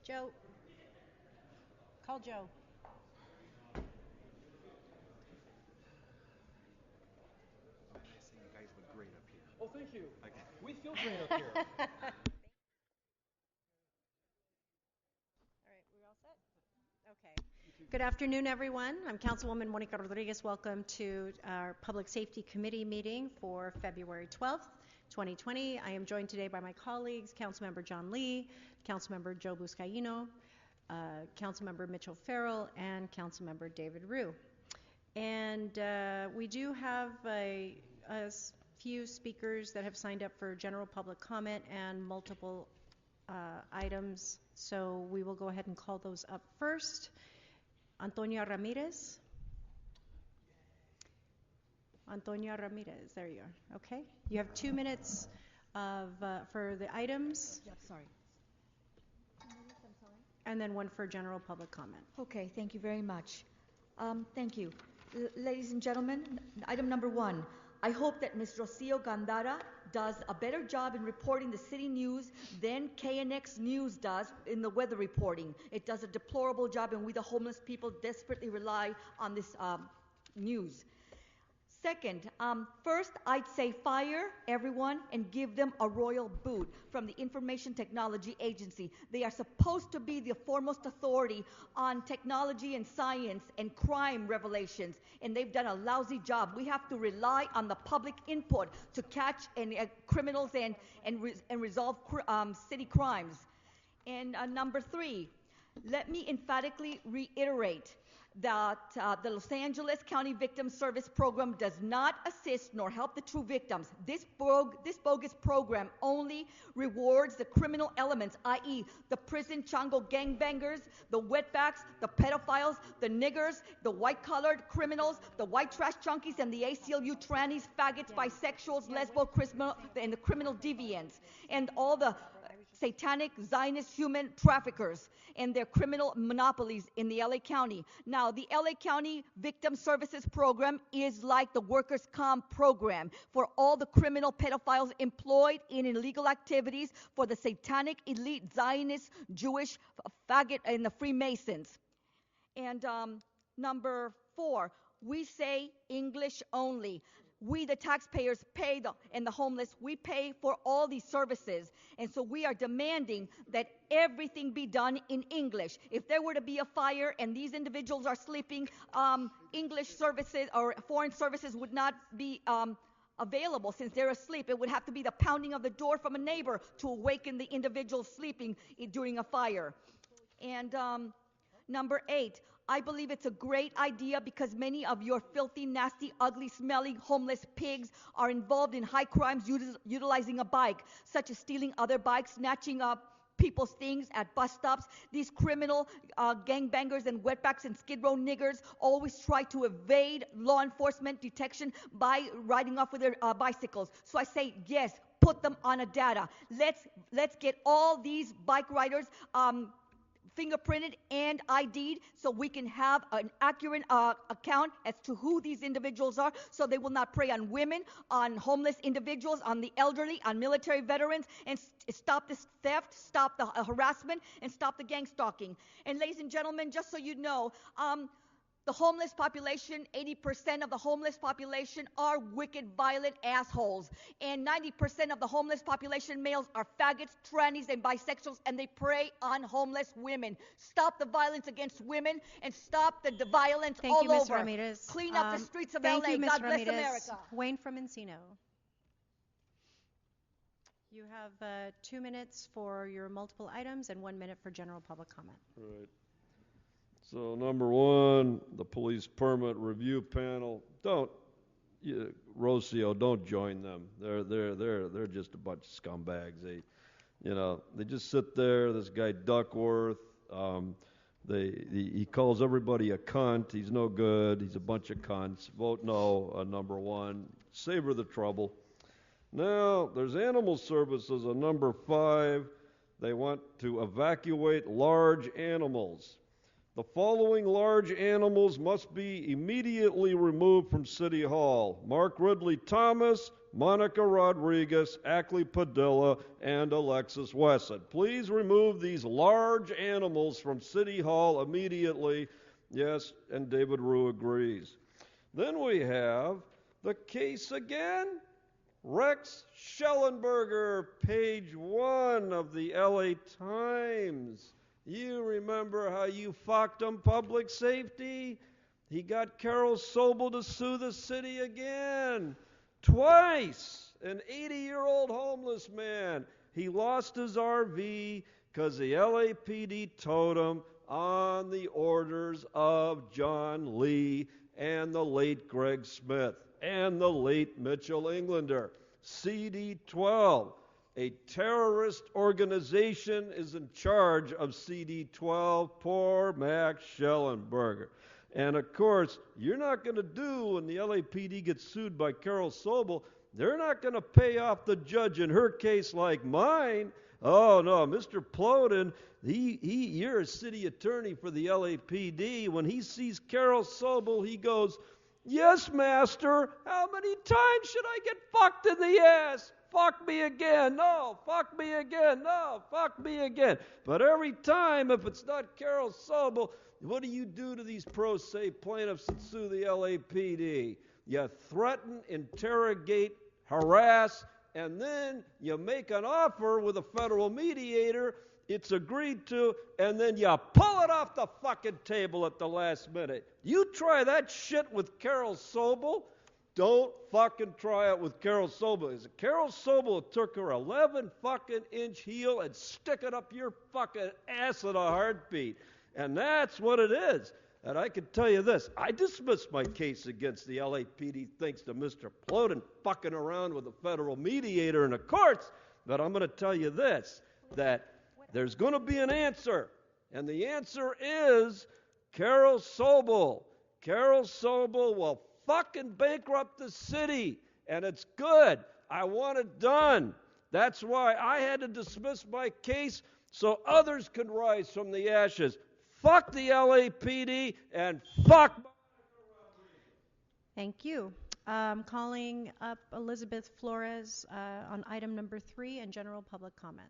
Joe. Call Joe. I say you guys look great up here. Oh, thank you. Okay. We feel great up here. All right, we're all set? Okay. Good afternoon, everyone. I'm Councilwoman Monica Rodriguez. Welcome to our Public Safety Committee meeting for February 12th, 2020. I am joined today by my colleagues, Councilmember John Lee, Councilmember Joe Buscaino, Councilmember Mitchell Farrell, and Councilmember David Rue. And we do have a few speakers that have signed up for general public comment and multiple items. So we will go ahead and call those up first. Antonia Ramirez. Antonia Ramirez, there you are. Okay. You have 2 minutes for the items. Yep, sorry. And then one for general public comment. Okay, thank you very much. Thank you. Ladies and gentlemen, item number 1. I hope that Ms. Rocio Gandara does a better job in reporting the city news than KNX News does in the weather reporting. It does a deplorable job, and we, the homeless people, desperately rely on this news. Second, first, I'd say fire everyone and give them a royal boot from the Information Technology Agency. They are supposed to be the foremost authority on technology and science and crime revelations, and they've done a lousy job. We have to rely on the public input to catch criminals and resolve city crimes. And number 3, let me emphatically reiterate that the Los Angeles County Victim Service Program does not assist nor help the true victims. This bogus program only rewards the criminal elements, i.e. the prison chango gangbangers, the wetbacks, the pedophiles, the niggers, the white-collared criminals, the white trash junkies, and the ACLU trannies, faggots, bisexuals, lesbo, and the criminal deviants, and all the satanic Zionist human traffickers and their criminal monopolies in the LA County. Now, the LA County Victim Services Program is like the workers' comp program for all the criminal pedophiles employed in illegal activities for the satanic elite Zionist Jewish faggot and the Freemasons. And number 4, we say English only. We, the taxpayers, and the homeless, we pay for all these services. And so we are demanding that everything be done in English. If there were to be a fire and these individuals are sleeping, English services or foreign services would not be available since they're asleep. It would have to be the pounding of the door from a neighbor to awaken the individual sleeping during a fire. And number 8, I believe it's a great idea because many of your filthy, nasty, ugly, smelling, homeless pigs are involved in high crimes utilizing a bike, such as stealing other bikes, snatching up people's things at bus stops. These criminal gangbangers and wetbacks and skid row niggers always try to evade law enforcement detection by riding off with their bicycles. So I say, yes, put them on a data. Let's get all these bike riders fingerprinted and ID'd so we can have an accurate account as to who these individuals are, so they will not prey on women, on homeless individuals, on the elderly, on military veterans, and stop this theft, stop the harassment, and stop the gang stalking. And ladies and gentlemen, just so you know, the homeless population, 80% of the homeless population are wicked, violent assholes. And 90% of the homeless population males are faggots, trannies, and bisexuals, and they prey on homeless women. Stop the violence against women and stop the violence Thank all you, Ms. over. Ramirez. Clean up the streets of Thank LA. you, Ms. God bless Ramirez. America. Wayne from Encino. You have 2 minutes for your multiple items and 1 minute for general public comment. Right. So number 1, the police permit review panel. Rocio, don't join them. They're just a bunch of scumbags. They just sit there. This guy Duckworth, he calls everybody a cunt. He's no good. He's a bunch of cunts. Vote no, number 1. Savor the trouble. Now, there's animal services on number 5. They want to evacuate large animals. The following large animals must be immediately removed from City Hall: Mark Ridley Thomas, Monica Rodriguez, Ackley Padilla, and Alexis Wesson. Please remove these large animals from City Hall immediately. Yes, and David Rue agrees. Then we have the case again. Rex Schellenberger, page 1 of the LA Times. You remember how you fucked him, public safety? He got Carol Sobel to sue the city again. Twice. An 80-year-old homeless man. He lost his RV because the LAPD towed him on the orders of John Lee and the late Greg Smith and the late Mitchell Englander. CD-12. A terrorist organization is in charge of CD-12. Poor Max Schellenberger. And of course, you're not going to do when the LAPD gets sued by Carol Sobel. They're not going to pay off the judge in her case like mine. Oh no, Mr. Ploden, you're a city attorney for the LAPD. When he sees Carol Sobel, he goes, "Yes, master. How many times should I get fucked in the ass? Fuck me again. No, fuck me again. No, fuck me again." But every time, if it's not Carol Sobel, what do you do to these pro se plaintiffs that sue the LAPD? You threaten, interrogate, harass, and then you make an offer with a federal mediator. It's agreed to, and then you pull it off the fucking table at the last minute. You try that shit with Carol Sobel, don't fucking try it with Carol Sobel. Carol Sobel took her 11 fucking inch heel and stick it up your fucking ass in a heartbeat. And that's what it is. And I can tell you this, I dismissed my case against the LAPD thanks to Mr. Ploden fucking around with a federal mediator in the courts. But I'm going to tell you this, that there's going to be an answer. And the answer is Carol Sobel. Carol Sobel will fucking bankrupt the city. And it's good. I want it done. That's why I had to dismiss my case so others could rise from the ashes. Fuck the LAPD and fuck. Thank you. Calling up Elizabeth Flores on item number 3 and general public comment.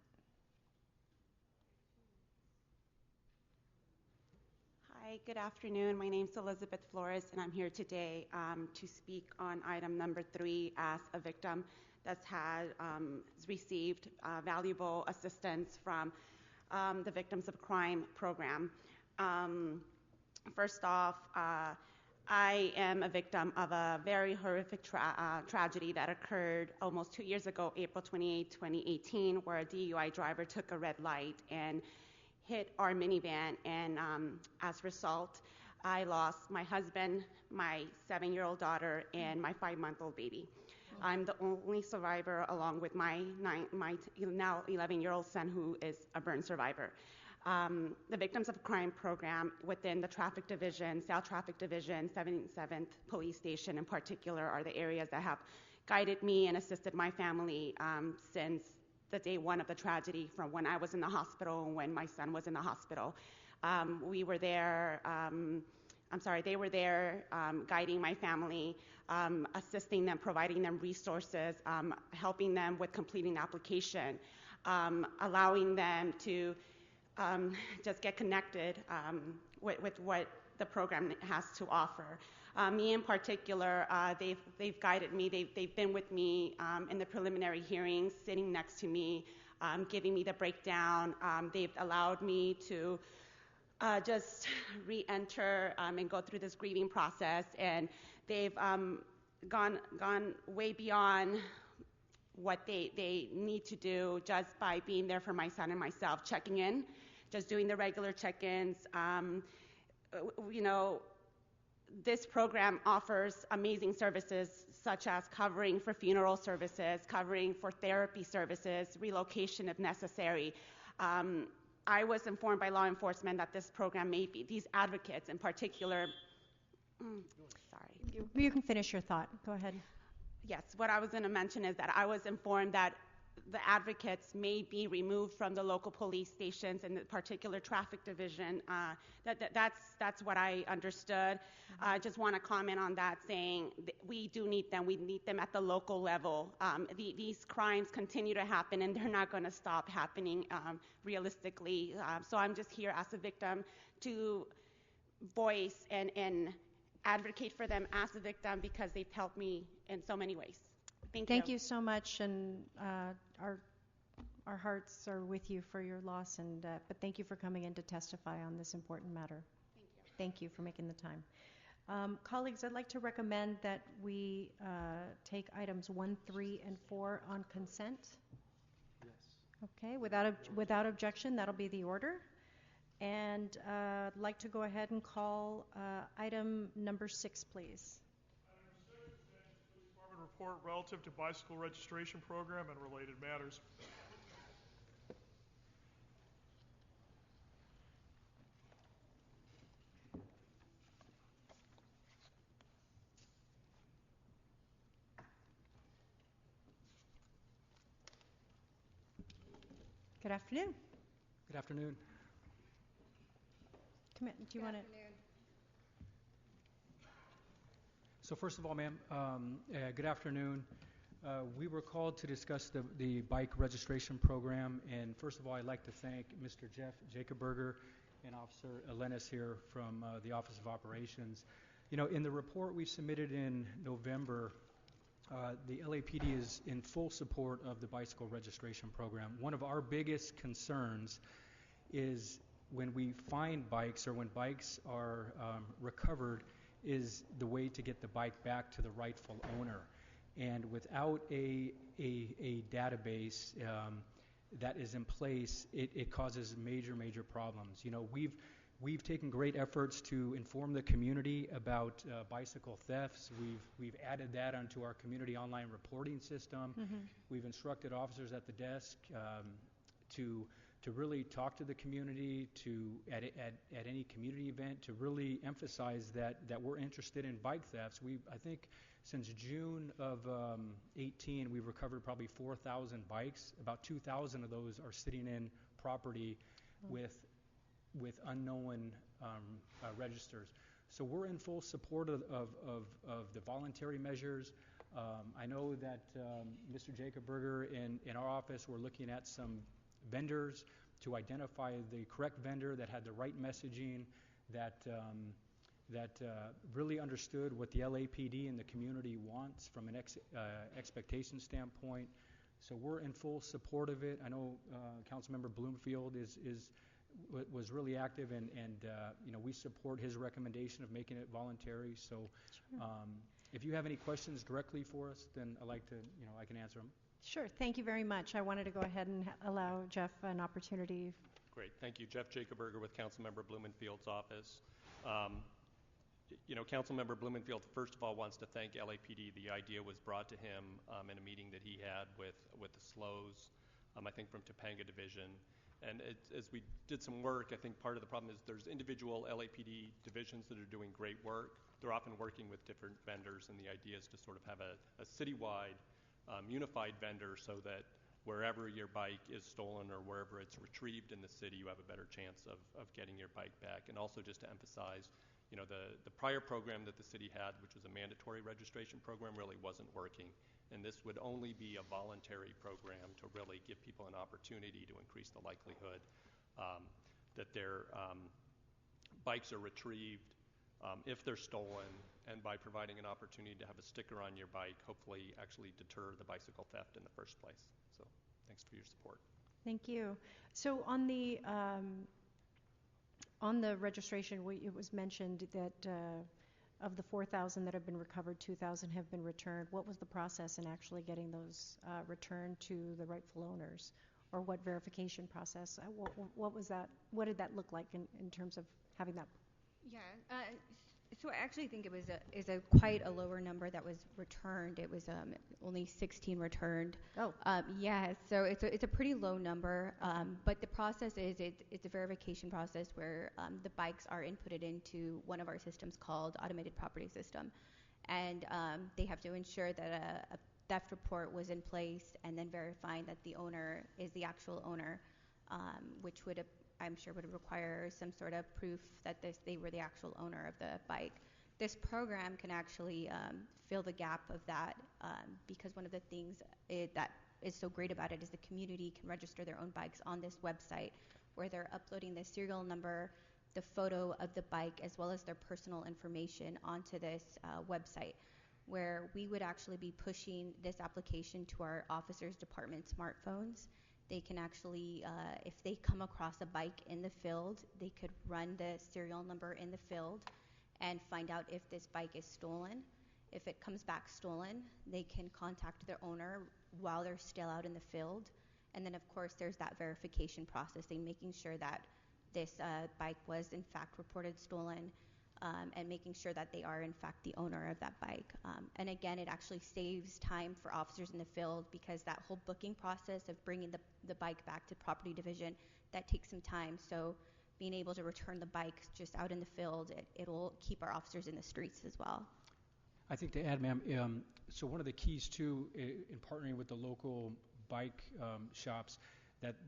Hi, good afternoon. My name is Elizabeth Flores, and I'm here today to speak on item number 3 as a victim that's received valuable assistance from the Victims of Crime program. First off, I am a victim of a very horrific tragedy that occurred almost 2 years ago, April 28, 2018, where a DUI driver took a red light and hit our minivan, and as a result, I lost my husband, my 7-year-old daughter, and my 5-month-old baby. I'm the only survivor, along with my now 11-year-old son, who is a burn survivor. The Victims of Crime program within the Traffic Division, South Traffic Division, 77th Police Station in particular, are the areas that have guided me and assisted my family since the day one of the tragedy, from when I was in the hospital and when my son was in the hospital. They were there guiding my family, assisting them, providing them resources, helping them with completing the application, allowing them to just get connected with what the program has to offer. Me in particular, they've guided me. They've been with me in the preliminary hearings, sitting next to me, giving me the breakdown. They've allowed me to just re-enter and go through this grieving process, and they've gone way beyond what they need to do just by being there for my son and myself, checking in, just doing the regular check-ins. This program offers amazing services such as covering for funeral services, covering for therapy services, relocation if necessary. I was informed by law enforcement that this program may be, these advocates in particular, You can finish your thought. Go ahead. Yes, what I was going to mention is that I was informed that the advocates may be removed from the local police stations and the particular traffic division. That's what I understood. I just want to comment on that, saying we do need them. We need them at the local level. These crimes continue to happen, and they're not going to stop happening realistically. So I'm just here as a victim to voice and advocate for them as a victim, because they've helped me in so many ways. Thank you so much, and our hearts are with you for your loss, and but thank you for coming in to testify on this important matter. Thank you. Thank you for making the time. Colleagues, I'd like to recommend that we take items 1, 3, and 4 on consent. Yes. Okay, without objection, that'll be the order. And I'd like to go ahead and call item number 6, please. Item 6, Police Department report relative to bicycle registration program and related matters. Good afternoon. Good afternoon. Come in. Do you want to? So first of all, ma'am, good afternoon. We were called to discuss the bike registration program, and first of all, I'd like to thank Mr. Jeff Jacobberger and Officer Elenis here from the Office of Operations. You know, in the report we submitted in November, the LAPD is in full support of the bicycle registration program. One of our biggest concerns is when we find bikes or when bikes are recovered, is the way to get the bike back to the rightful owner. And without a database that is in place, it causes major problems. You know, we've taken great efforts to inform the community about bicycle thefts. We've added that onto our community online reporting system. Mm-hmm. We've instructed officers at the desk to really talk to the community, to at any community event, to really emphasize that we're interested in bike thefts. I think since June of 18, we've recovered probably 4,000 bikes. About 2,000 of those are sitting in property with unknown registers. So we're in full support of the voluntary measures. I know that Mr. Jacobberger in our office, we're looking at some vendors to identify the correct vendor that had the right messaging, that really understood what the LAPD and the community wants from an expectation standpoint. So we're in full support of it. I know Councilmember Bloomfield was really active, and you know, we support his recommendation of making it voluntary. So if you have any questions directly for us, then I can answer them. Sure. Thank you very much. I wanted to go ahead and allow Jeff an opportunity. Great. Thank you. Jeff Jacobberger with Councilmember Blumenfield's office. You know, Councilmember Blumenfield, first of all, wants to thank LAPD. The idea was brought to him in a meeting that he had with the SLOs, I think from Topanga Division. And as we did some work, I think part of the problem is there's individual LAPD divisions that are doing great work. They're often working with different vendors, and the idea is to sort of have a citywide unified vendor, so that wherever your bike is stolen or wherever it's retrieved in the city, you have a better chance of getting your bike back. And also just to emphasize, you know, the prior program that the city had, which was a mandatory registration program, really wasn't working. And this would only be a voluntary program to really give people an opportunity to increase the likelihood that their bikes are retrieved if they're stolen, and by providing an opportunity to have a sticker on your bike, hopefully actually deter the bicycle theft in the first place. So thanks for your support. Thank you. So on the registration, it was mentioned that of the 4,000 that have been recovered, 2,000 have been returned. What was the process in actually getting those returned to the rightful owners? Or what verification process? What was that? What did that look like in terms of having that? Yeah. So I actually think it was quite a lower number that was returned. It was only 16 returned. Oh. Yeah. So it's a pretty low number. But the process is it's a verification process where the bikes are inputted into one of our systems called Automated Property System, and they have to ensure that theft report was in place, and then verifying that the owner is the actual owner, which would, I'm sure, would require some sort of proof that they were the actual owner of the bike. This program can actually fill the gap of that, because one of the things that is so great about it is the community can register their own bikes on this website, where they're uploading the serial number, the photo of the bike, as well as their personal information onto this website, where we would actually be pushing this application to our officers' department smartphones. They can actually, if they come across a bike in the field, they could run the serial number in the field and find out if this bike is stolen. If it comes back stolen, they can contact their owner while they're still out in the field. And then, of course, there's that verification processing, making sure that this bike was, in fact, reported stolen, and making sure that they are, in fact, the owner of that bike. And again, it actually saves time for officers in the field, because that whole booking process of bringing the bike back to property division, that takes some time. So being able to return the bike just out in the field, it'll keep our officers in the streets as well. I think to add, ma'am, so one of the keys too in partnering with the local bike shops,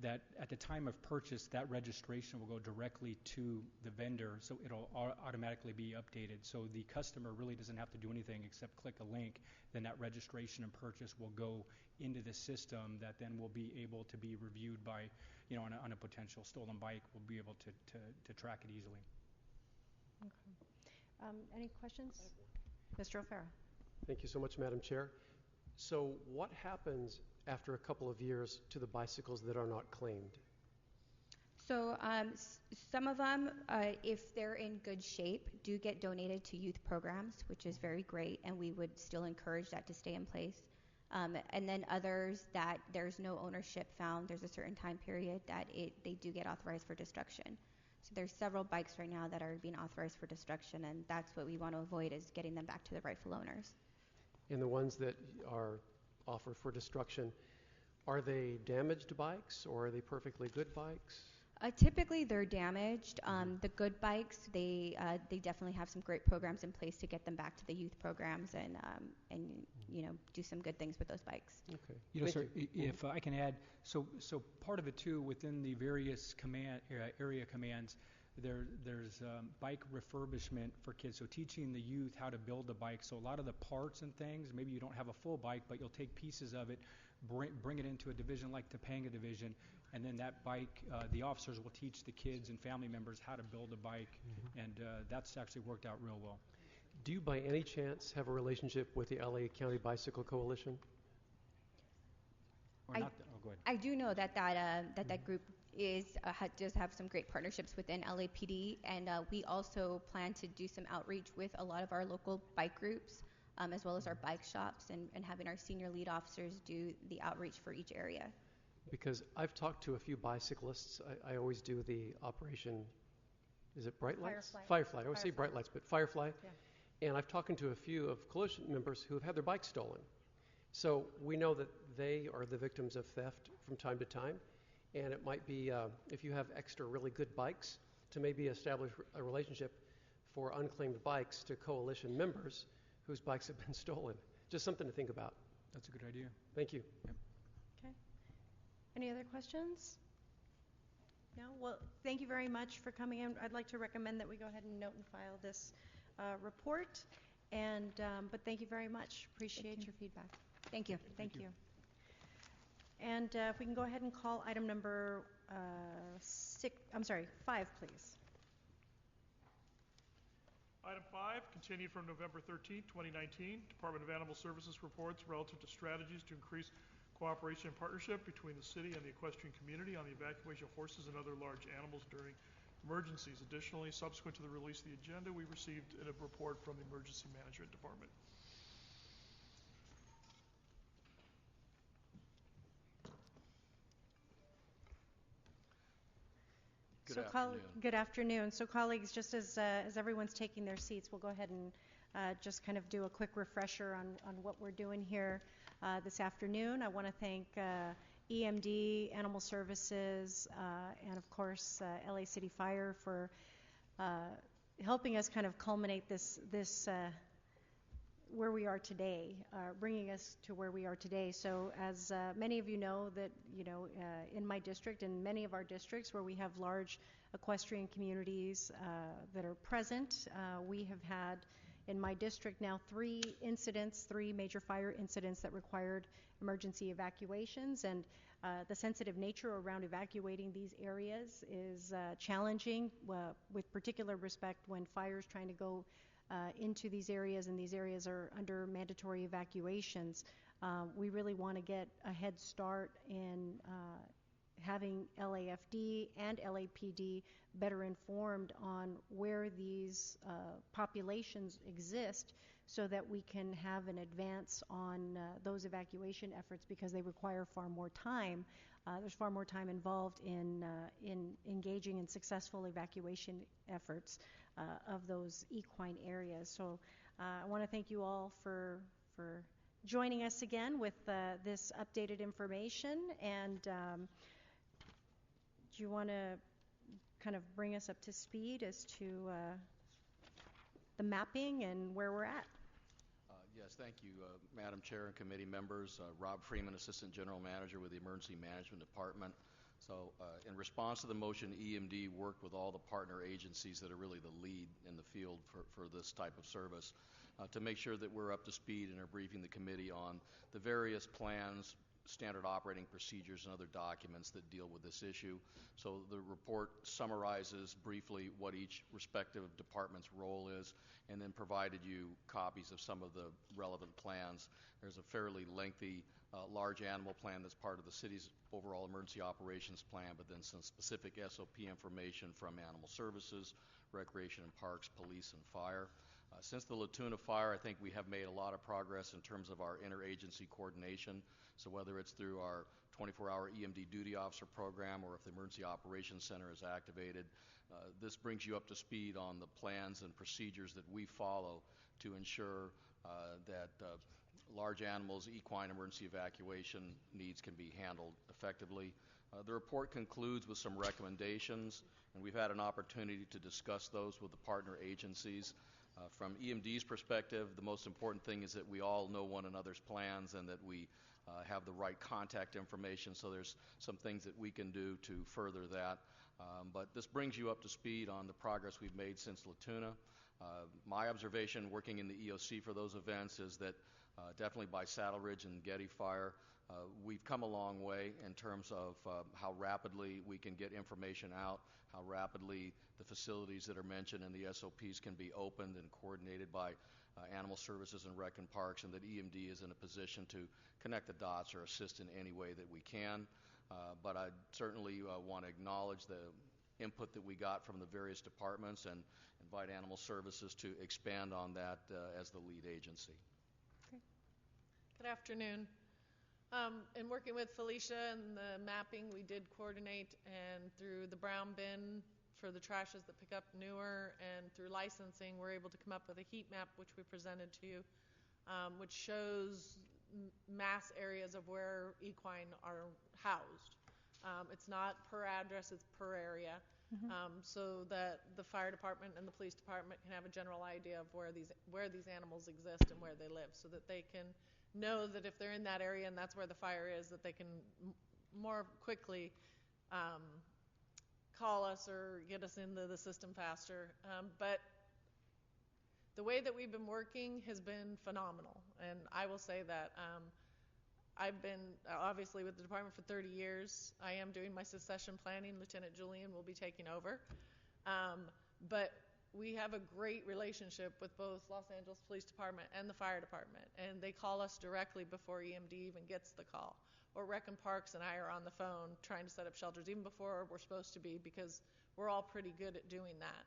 that at the time of purchase, that registration will go directly to the vendor, so it'll automatically be updated. So the customer really doesn't have to do anything except click a link. Then that registration and purchase will go into the system, that then will be able to be reviewed by, on a potential stolen bike. We'll be able to track it easily. Okay. Any questions? Mr. O'Farah. Thank you so much, Madam Chair. So what happens after a couple of years to the bicycles that are not claimed? So some of them, if they're in good shape, do get donated to youth programs, which is very great, and we would still encourage that to stay in place. And then others that there's no ownership found, there's a certain time period that they do get authorized for destruction. So there's several bikes right now that are being authorized for destruction, and that's what we want to avoid, is getting them back to the rightful owners. And the ones that are offered for destruction, are they damaged bikes or are they perfectly good bikes? Typically, they're damaged. The good bikes, they definitely have some great programs in place to get them back to the youth programs and do some good things with those bikes. Okay. Sir, if I can add, so part of it too, within the various area commands, there's bike refurbishment for kids. So teaching the youth how to build a bike. So a lot of the parts and things, maybe you don't have a full bike, but you'll take pieces of it, bring it into a division like Topanga Division, and then that bike, the officers will teach the kids and family members how to build a bike, and that's actually worked out real well. Do you by any chance have a relationship with the LA County Bicycle Coalition? Or not go ahead. I do know that group does have some great partnerships within LAPD, and we also plan to do some outreach with a lot of our local bike groups, as well as our bike shops, and having our senior lead officers do the outreach for each area. Because I've talked to a few bicyclists. I always do the operation, is it Bright Lights? Firefly. I always say Bright Lights, but Firefly. Yeah. And I've talked to a few of coalition members who have had their bikes stolen. So we know that they are the victims of theft from time to time. And it might be, if you have extra really good bikes, to maybe establish a relationship for unclaimed bikes to coalition members whose bikes have been stolen. Just something to think about. That's a good idea. Thank you. Yep. Okay. Any other questions? No? Well, thank you very much for coming in. I'd like to recommend that we go ahead and note and file this report. But thank you very much. Appreciate your feedback. Thank you. Thank you. And if we can go ahead and call item number 5, please. Item 5, continued from November 13, 2019. Department of Animal Services reports relative to strategies to increase cooperation and partnership between the city and the equestrian community on the evacuation of horses and other large animals during emergencies. Additionally, subsequent to the release of the agenda, we received a report from the Emergency Management Department. Good afternoon. So colleagues, just as everyone's taking their seats, we'll go ahead and just kind of do a quick refresher on what we're doing here this afternoon. I want to thank EMD, Animal Services, and of course LA City Fire for helping us kind of culminate this where we are today, bringing us to where we are today. So as many of you know, that in my district and many of our districts where we have large equestrian communities that are present, we have had in my district now 3 major fire incidents that required emergency evacuations, and the sensitive nature around evacuating these areas is challenging, with particular respect when fire's trying to go into these areas, and these areas are under mandatory evacuations. We really want to get a head start in having LAFD and LAPD better informed on where these populations exist, so that we can have an advance on those evacuation efforts, because they require far more time. There's far more time involved in engaging in successful evacuation efforts of those equine areas. So I want to thank you all for joining us again with this updated information. And do you want to kind of bring us up to speed as to the mapping and where we're at? Yes, thank you, Madam Chair and committee members. Rob Freeman, Assistant General Manager with the Emergency Management Department. So in response to the motion, EMD worked with all the partner agencies that are really the lead in the field for this type of service to make sure that we're up to speed and are briefing the committee on the various plans, standard operating procedures, and other documents that deal with this issue. So the report summarizes briefly what each respective department's role is, and then provided you copies of some of the relevant plans. There's a fairly lengthy large animal plan that's part of the city's overall emergency operations plan, but then some specific SOP information from Animal Services, Recreation and Parks, Police, and Fire. Since the Latuna fire, I think we have made a lot of progress in terms of our interagency coordination. So whether it's through our 24-hour EMD duty officer program, or if the Emergency Operations Center is activated, this brings you up to speed on the plans and procedures that we follow to ensure that large animals, equine emergency evacuation needs can be handled effectively. The report concludes with some recommendations, and we've had an opportunity to discuss those with the partner agencies. From EMD's perspective, the most important thing is that we all know one another's plans and that we have the right contact information, so there's some things that we can do to further that. But this brings you up to speed on the progress we've made since Latuna. My observation working in the EOC for those events is that definitely by Saddle Ridge and Getty Fire, we've come a long way in terms of how rapidly we can get information out, how rapidly the facilities that are mentioned in the SOPs can be opened and coordinated by Animal Services and Rec and Parks, and that EMD is in a position to connect the dots or assist in any way that we can. But I certainly want to acknowledge the input that we got from the various departments and invite Animal Services to expand on that as the lead agency. Okay. Good afternoon. In working with Felicia and the mapping, we did coordinate, and through the brown bin for the trashes that pick up newer, and through licensing, we're able to come up with a heat map, which we presented to you, which shows mass areas of where equine are housed. It's not per address, it's per area, so that the fire department and the police department can have a general idea of where these animals exist and where they live, so that they can know that if they're in that area and that's where the fire is, that they can more quickly call us or get us into the system faster. But the way that we've been working has been phenomenal, and I will say that I've been obviously with the department for 30 years. I am doing my succession planning. Lieutenant Julian will be taking over. But we have a great relationship with both Los Angeles Police Department and the Fire Department, and they call us directly before EMD even gets the call. Or Rec and Parks and I are on the phone trying to set up shelters even before we're supposed to be, because we're all pretty good at doing that.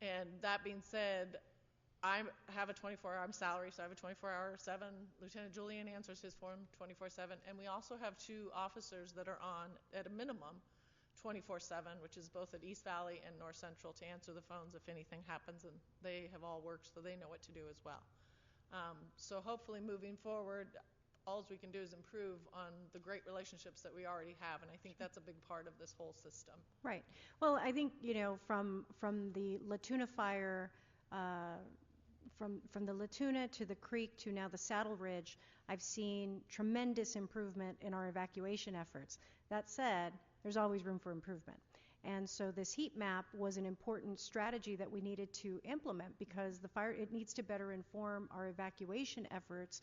And that being said, I have a 24-hour salary, so I have a 24/7. Lieutenant Julian answers his phone 24/7, and we also have 2 officers that are on at a minimum 24/7, which is both at East Valley and North Central, to answer the phones if anything happens, and they have all worked, so they know what to do as well. So hopefully moving forward, all we can do is improve on the great relationships that we already have, and I think that's a big part of this whole system. Right. Well, I think, from the Latuna fire, from the Latuna to the creek to now the Saddle Ridge, I've seen tremendous improvement in our evacuation efforts. That said, there's always room for improvement. And so this heat map was an important strategy that we needed to implement because it needs to better inform our evacuation efforts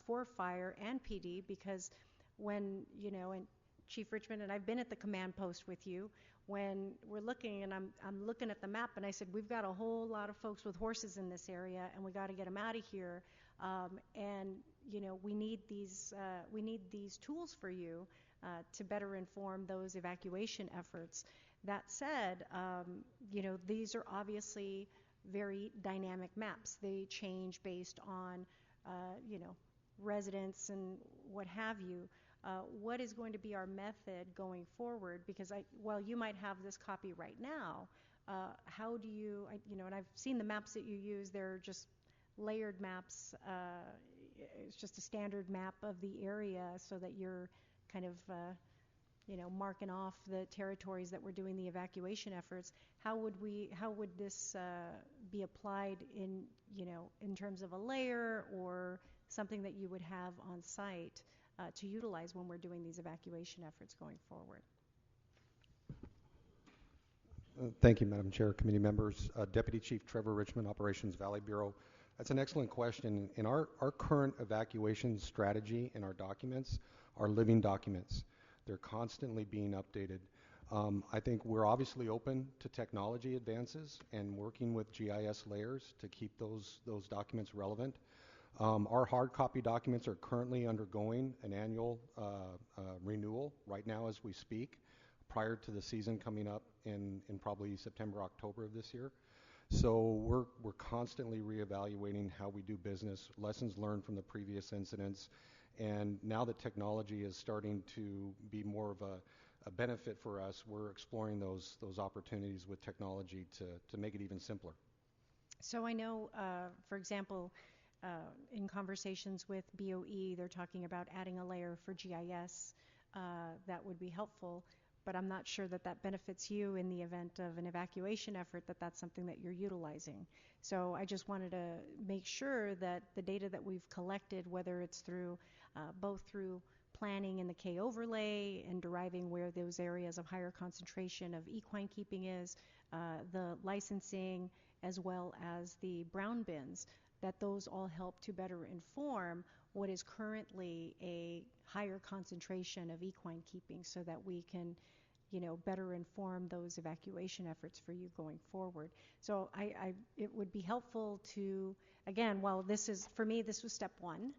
for fire and PD, because when, and Chief Richmond, and I've been at the command post with you, when we're looking, and I'm looking at the map, and I said, we've got a whole lot of folks with horses in this area, and we got to get them out of here. And we need these tools for you to better inform those evacuation efforts. That said, these are obviously very dynamic maps. They change based on, residents and what have you. What is going to be our method going forward? Because while you might have this copy right now, how do you, and I've seen the maps that you use, they're just layered maps. It's just a standard map of the area so that you're kind of, marking off the territories that we're doing the evacuation efforts. How would this be applied in terms of a layer or something that you would have on site to utilize when we're doing these evacuation efforts going forward? Thank you, Madam Chair, committee members. Deputy Chief Trevor Richmond, Operations Valley Bureau. That's an excellent question. In our current evacuation strategy in our documents are living documents. They're constantly being updated. I think we're obviously open to technology advances and working with GIS layers to keep those documents relevant. Our hard copy documents are currently undergoing an annual renewal right now as we speak, prior to the season coming up in probably September, October of this year. So we're constantly reevaluating how we do business, lessons learned from the previous incidents, and now that technology is starting to be more of a benefit for us, we're exploring those opportunities with technology to make it even simpler. So I know, for example, in conversations with BOE, they're talking about adding a layer for GIS that would be helpful, but I'm not sure that benefits you in the event of an evacuation effort, that's something that you're utilizing. So I just wanted to make sure that the data that we've collected, whether it's through both through planning in the K overlay and deriving where those areas of higher concentration of equine keeping is, the licensing, as well as the brown bins, that those all help to better inform what is currently a higher concentration of equine keeping, so that we can, better inform those evacuation efforts for you going forward. So it would be helpful to, again, while this is, for me, this was step one,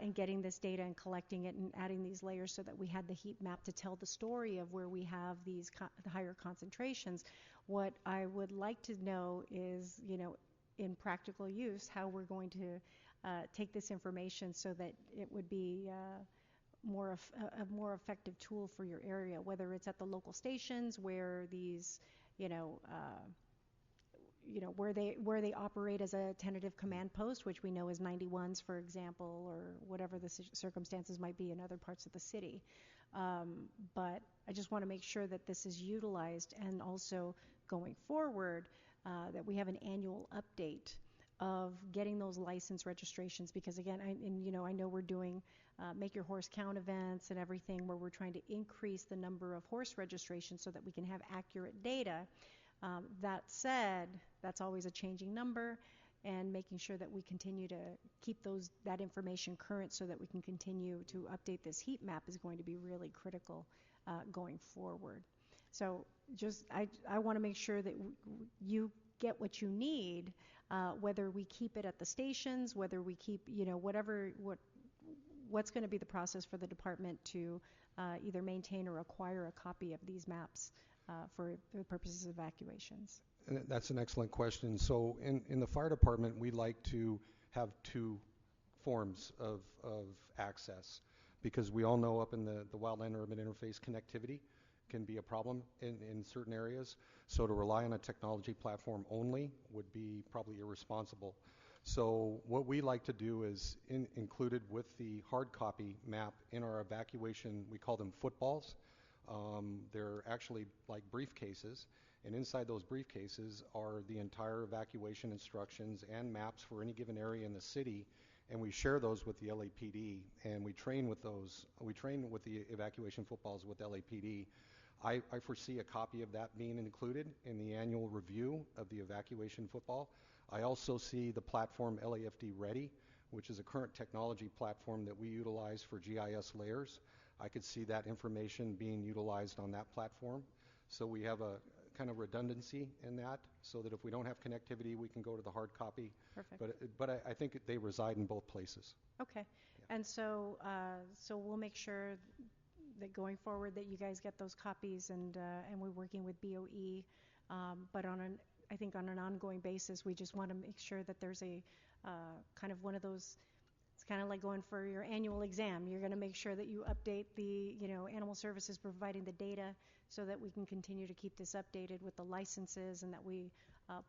in getting this data and collecting it and adding these layers so that we had the heat map to tell the story of where we have these the higher concentrations. What I would like to know is, in practical use, how we're going to take this information so that it would be a more effective tool for your area, whether it's at the local stations where these, where they operate as a tentative command post, which we know is 91s, for example, or whatever the circumstances might be in other parts of the city. But I just want to make sure that this is utilized, and also going forward, that we have an annual update of getting those license registrations, because again, I know we're doing Make Your Horse Count events and everything, where we're trying to increase the number of horse registrations so that we can have accurate data. That said, that's always a changing number, and making sure that we continue to keep that information current so that we can continue to update this heat map is going to be really critical going forward. So just, I want to make sure that you get what you need, whether we keep it at the stations, whether we keep, what's going to be the process for the department to either maintain or acquire a copy of these maps for the purposes of evacuations. And that's an excellent question. So in the fire department, we like to have two forms of access, because we all know up in the wildland-urban interface, connectivity can be a problem in certain areas. So to rely on a technology platform only would be probably irresponsible. So what we like to do is included with the hard copy map in our evacuation, we call them footballs. They're actually like briefcases, and inside those briefcases are the entire evacuation instructions and maps for any given area in the city, and we share those with the LAPD, and we train with those. We train with the evacuation footballs with LAPD. I foresee a copy of that being included in the annual review of the evacuation football. I also see the platform LAFD Ready, which is a current technology platform that we utilize for GIS layers. I could see that information being utilized on that platform. So we have a kind of redundancy in that, so that if we don't have connectivity, we can go to the hard copy. Perfect. But I think they reside in both places. Okay. And so we'll make sure that going forward that you guys get those copies, and we're working with BOE, but I think on an ongoing basis, we just want to make sure that there's a kind of one of those. It's kind of like going for your annual exam. You're going to make sure that you update the, Animal Services providing the data so that we can continue to keep this updated with the licenses, and that we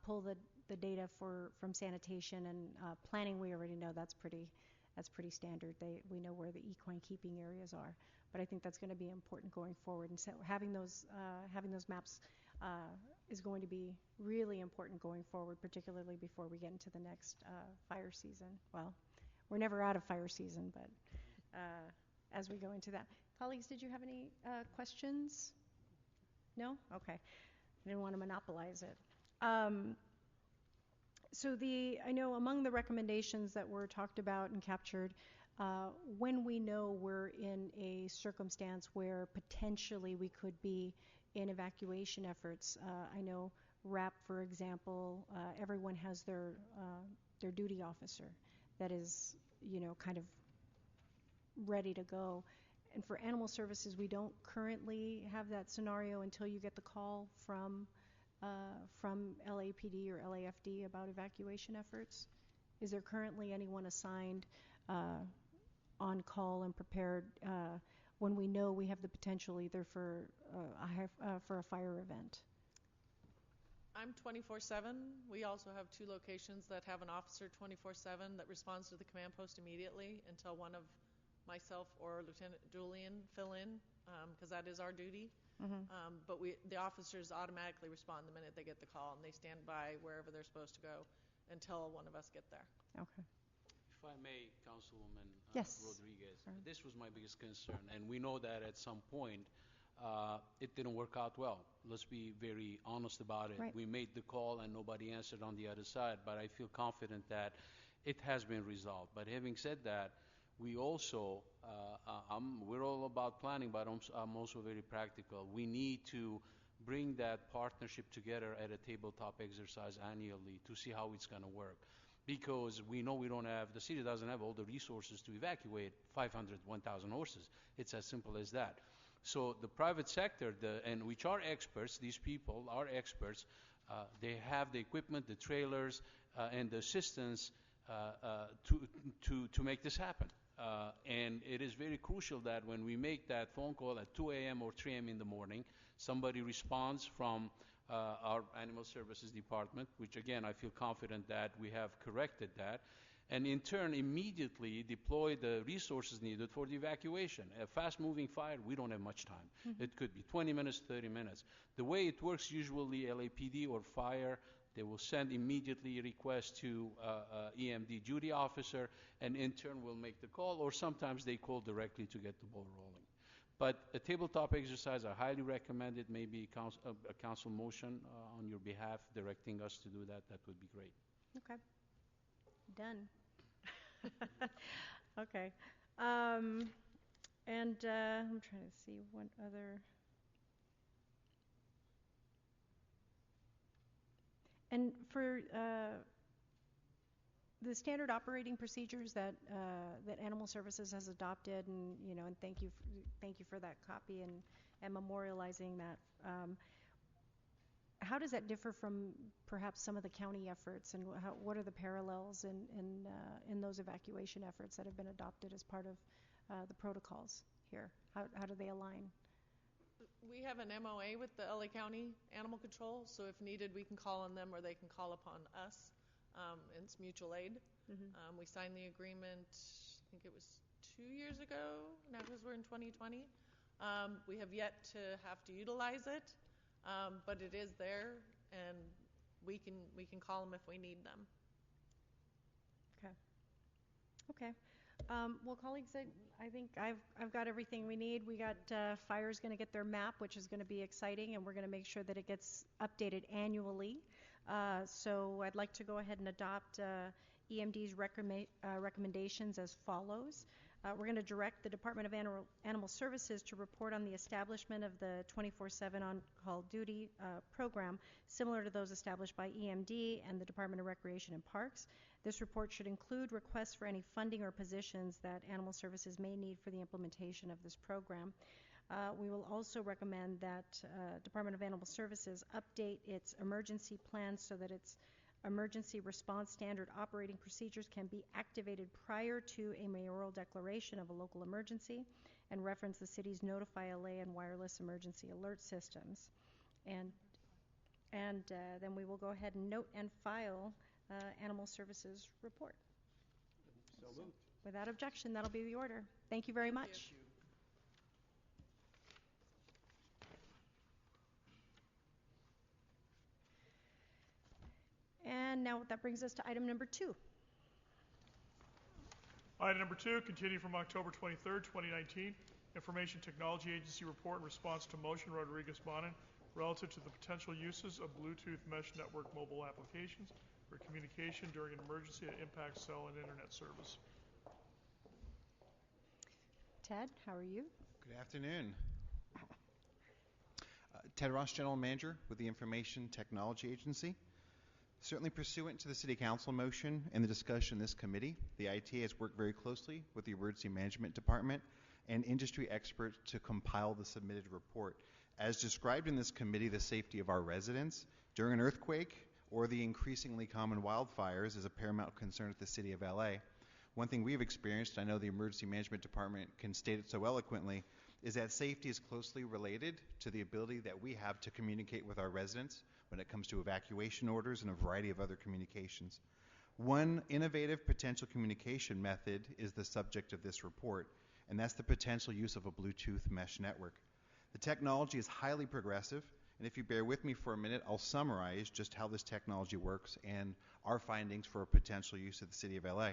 pull the data from sanitation and planning. We already know that's pretty standard. We know where the equine keeping areas are, but I think that's going to be important going forward. And so having those maps is going to be really important going forward, particularly before we get into the next fire season. Well, we're never out of fire season, but as we go into that. Colleagues, did you have any questions? No? Okay. I didn't want to monopolize it. So I know among the recommendations that were talked about and captured, when we know we're in a circumstance where potentially we could be in evacuation efforts, I know RAP, for example, everyone has their duty officer that is, kind of ready to go. And for Animal Services, we don't currently have that scenario until you get the call from LAPD or LAFD about evacuation efforts. Is there currently anyone assigned on call and prepared when we know we have the potential either for a fire event? I'm 24/7. We also have 2 locations that have an officer 24/7 that responds to the command post immediately until one of myself or Lieutenant Julian fill in, because that is our duty. But the officers automatically respond the minute they get the call, and they stand by wherever they're supposed to go until one of us get there. Okay. If I may, Councilwoman Yes. Rodriguez, Sure. this was my biggest concern, and we know that at some point it didn't work out well. Let's be very honest about it. Right. We made the call and nobody answered on the other side, but I feel confident that it has been resolved. But having said that, we also, we're all about planning, but I'm also very practical. We need to bring that partnership together at a tabletop exercise annually to see how it's going to work. Because we know the city doesn't have all the resources to evacuate 500, 1,000 horses. It's as simple as that. So the private sector, and which are experts, these people are experts, they have the equipment, the trailers, and the assistance to make this happen. And it is very crucial that when we make that phone call at 2 a.m. or 3 a.m. in the morning, somebody responds from our Animal Services Department, which again, I feel confident that we have corrected that, and in turn immediately deploy the resources needed for the evacuation. A fast-moving fire, we don't have much time. It could be 20 minutes, 30 minutes. The way it works, usually LAPD or fire, they will send immediately a request to EMD duty officer, and in turn will make the call, or sometimes they call directly to get the ball rolling. But a tabletop exercise, I highly recommend it. Maybe a council motion on your behalf directing us to do that. That would be great. Okay. Done. Okay. And I'm trying to see what other. And for the standard operating procedures that Animal Services has adopted, and thank you for that copy and memorializing that. How does that differ from perhaps some of the county efforts, and what are the parallels in those evacuation efforts that have been adopted as part of the protocols here? How do they align? We have an MOA with the LA County Animal Control, so if needed, we can call on them or they can call upon us. It's mutual aid. We signed the agreement, I think it was 2 years ago, now because we're in 2020. We have yet to have to utilize it, but it is there, and we can call them if we need them. Okay. Well, colleagues, I think I've got everything we need. We got Fire's going to get their map, which is going to be exciting, and we're going to make sure that it gets updated annually. So I'd like to go ahead and adopt EMD's recommendations as follows. We're going to direct the Department of Animal Services to report on the establishment of the 24/7 on-call duty program, similar to those established by EMD and the Department of Recreation and Parks. This report should include requests for any funding or positions that Animal Services may need for the implementation of this program. We will also recommend that Department of Animal Services update its emergency plan so that its emergency response standard operating procedures can be activated prior to a mayoral declaration of a local emergency, and reference the city's Notify LA and wireless emergency alert systems. And then we will go ahead and note and file Animal Services report. So moved. Without objection, that'll be the order. Thank you very much. And now that brings us to item number 2. Item number 2, continued from October 23rd, 2019, Information Technology Agency report in response to motion Rodriguez-Bonin relative to the potential uses of Bluetooth mesh network mobile applications for communication during an emergency that impacts cell and internet service. Ted, how are you? Good afternoon. Ted Ross, General Manager with the Information Technology Agency. Certainly pursuant to the City Council motion and the discussion in this committee, the ITA has worked very closely with the Emergency Management Department and industry experts to compile the submitted report. As described in this committee, the safety of our residents during an earthquake or the increasingly common wildfires is a paramount concern at the City of LA. One thing we've experienced, I know the Emergency Management Department can state it so eloquently, is that safety is closely related to the ability that we have to communicate with our residents when it comes to evacuation orders and a variety of other communications. One innovative potential communication method is the subject of this report, and that's the potential use of a Bluetooth mesh network. The technology is highly progressive, and if you bear with me for a minute, I'll summarize just how this technology works and our findings for a potential use at the City of LA.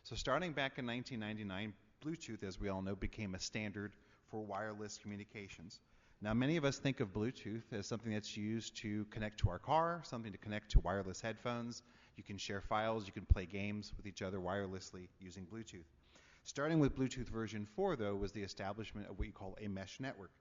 So starting back in 1999, Bluetooth, as we all know, became a standard for wireless communications. Now, many of us think of Bluetooth as something that's used to connect to our car, something to connect to wireless headphones. You can share files, you can play games with each other wirelessly using Bluetooth. Starting with Bluetooth version 4, though, was the establishment of what you call a mesh network.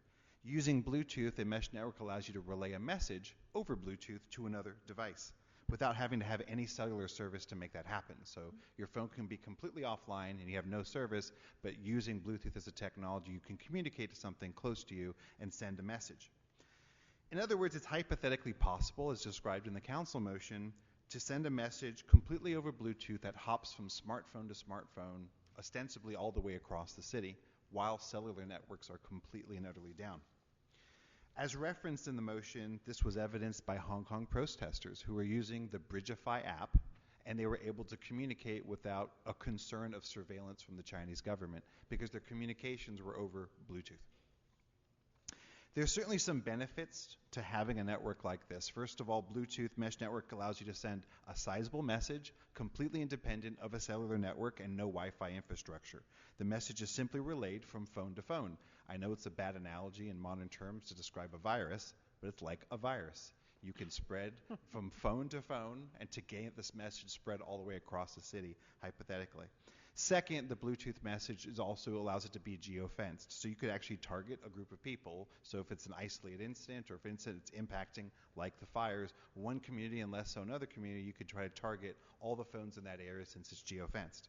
Using Bluetooth, a mesh network allows you to relay a message over Bluetooth to another device without having to have any cellular service to make that happen. So your phone can be completely offline and you have no service, but using Bluetooth as a technology, you can communicate to something close to you and send a message. In other words, it's hypothetically possible, as described in the council motion, to send a message completely over Bluetooth that hops from smartphone to smartphone, ostensibly all the way across the city, while cellular networks are completely and utterly down. As referenced in the motion, this was evidenced by Hong Kong protesters who were using the Bridgeify app, and they were able to communicate without a concern of surveillance from the Chinese government because their communications were over Bluetooth. There's certainly some benefits to having a network like this. First of all, Bluetooth mesh network allows you to send a sizable message completely independent of a cellular network and no Wi-Fi infrastructure. The message is simply relayed from phone to phone. I know it's a bad analogy in modern terms to describe a virus, but it's like a virus. You can spread from phone to phone and to gain this message spread all the way across the city, hypothetically. Second, the Bluetooth message also allows it to be geofenced. So you could actually target a group of people. So if it's an isolated incident or if it's impacting, like the fires, one community and less so another community, you could try to target all the phones in that area since it's geofenced.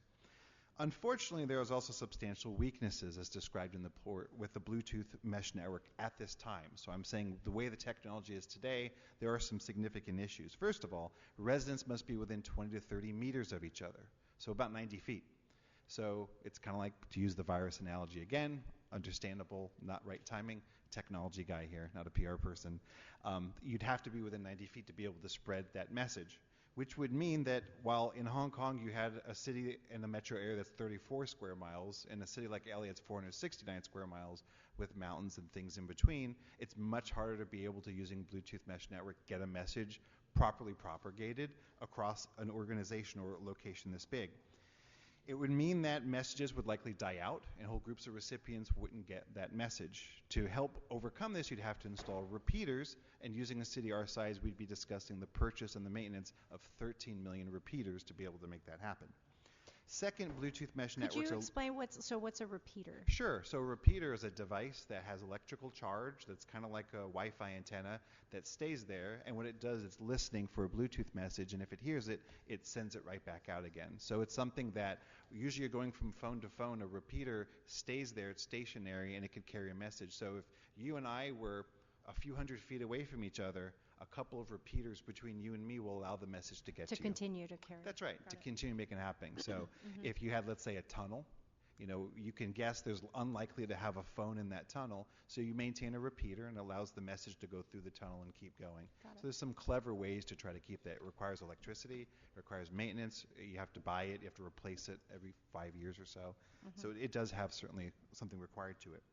Unfortunately, there is also substantial weaknesses as described in the report with the Bluetooth mesh network at this time. So I'm saying the way the technology is today, there are some significant issues. First of all, residents must be within 20 to 30 meters of each other, so about 90 feet. So it's kind of like, to use the virus analogy again, understandable, not right timing, technology guy here, not a PR person. You'd have to be within 90 feet to be able to spread that message, which would mean that while in Hong Kong you had a city in the metro area that's 34 square miles, in a city like LA it's 469 square miles with mountains and things in between, it's much harder to be able to, using Bluetooth mesh network, get a message properly propagated across an organization or location this big. It would mean that messages would likely die out and whole groups of recipients wouldn't get that message. To help overcome this, you'd have to install repeaters, and using a city our size, we'd be discussing the purchase and the maintenance of 13 million repeaters to be able to make that happen. Second, Bluetooth mesh networks. Could you explain what's a repeater? Sure. So a repeater is a device that has electrical charge that's kind of like a Wi-Fi antenna that stays there, and what it does is listening for a Bluetooth message, and if it hears it, it sends it right back out again. So it's something that usually you're going from phone to phone. A repeater stays there, it's stationary, and it could carry a message. So if you and I were a few hundred feet away from each other, a couple of repeaters between you and me will allow the message to get to you. To continue to carry. That's right, Got to it. continue making it happen. So if you had, let's say, a tunnel, you can guess there's unlikely to have a phone in that tunnel, so you maintain a repeater and allows the message to go through the tunnel and keep going. So there's some clever ways to try to keep that. It requires electricity, it requires maintenance, you have to buy it, you have to replace it every 5 years or so. So it does have certainly something required to it.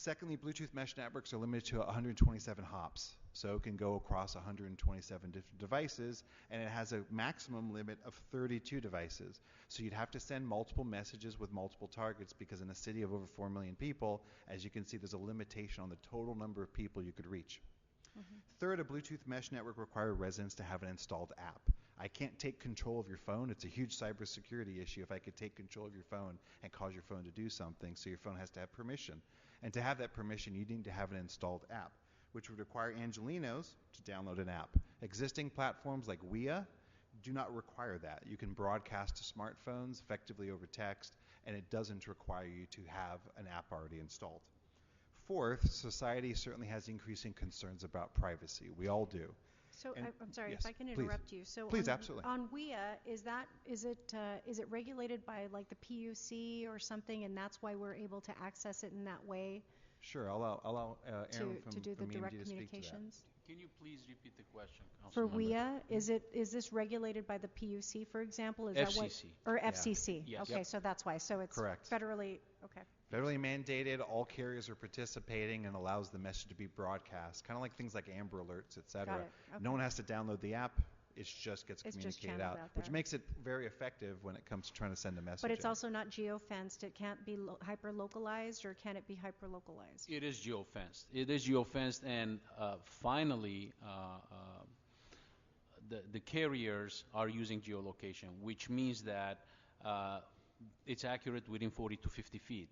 Secondly, Bluetooth mesh networks are limited to 127 hops, so it can go across 127 different devices, and it has a maximum limit of 32 devices. So you'd have to send multiple messages with multiple targets, because in a city of over 4 million people, as you can see, there's a limitation on the total number of people you could reach. Third, a Bluetooth mesh network requires residents to have an installed app. I can't take control of your phone. It's a huge cybersecurity issue if I could take control of your phone and cause your phone to do something, so your phone has to have permission. And to have that permission, you need to have an installed app, which would require Angelinos to download an app. Existing platforms like WIA do not require that. You can broadcast to smartphones effectively over text, and it doesn't require you to have an app already installed. Fourth, society certainly has increasing concerns about privacy. We all do. So I'm sorry, yes, if I can interrupt you. So please, on, absolutely. On WIA, is it regulated by like the PUC or something, and that's why we're able to access it in that way? Sure, I'll allow Aaron to do the from direct EMD to speak to that. communications. Can you please repeat the question, For Councilmember? WIA, is this regulated by the PUC, for example? Is FCC. that what, or FCC? Yes. Okay, Yep. so that's why. So it's Correct. federally okay. Federally mandated, all carriers are participating, and allows the message to be broadcast, kind of like things like Amber Alerts, et cetera. Got it. Okay. No one has to download the app. It just gets It's just communicated channeled out, out which there. makes it very effective when it comes to trying to send a message. But it's out. also not geo-fenced. It can't be hyper-localized, or can it be hyper-localized? It is geofenced. It is geofenced, and finally, the carriers are using geolocation, which means that it's accurate within 40 to 50 feet.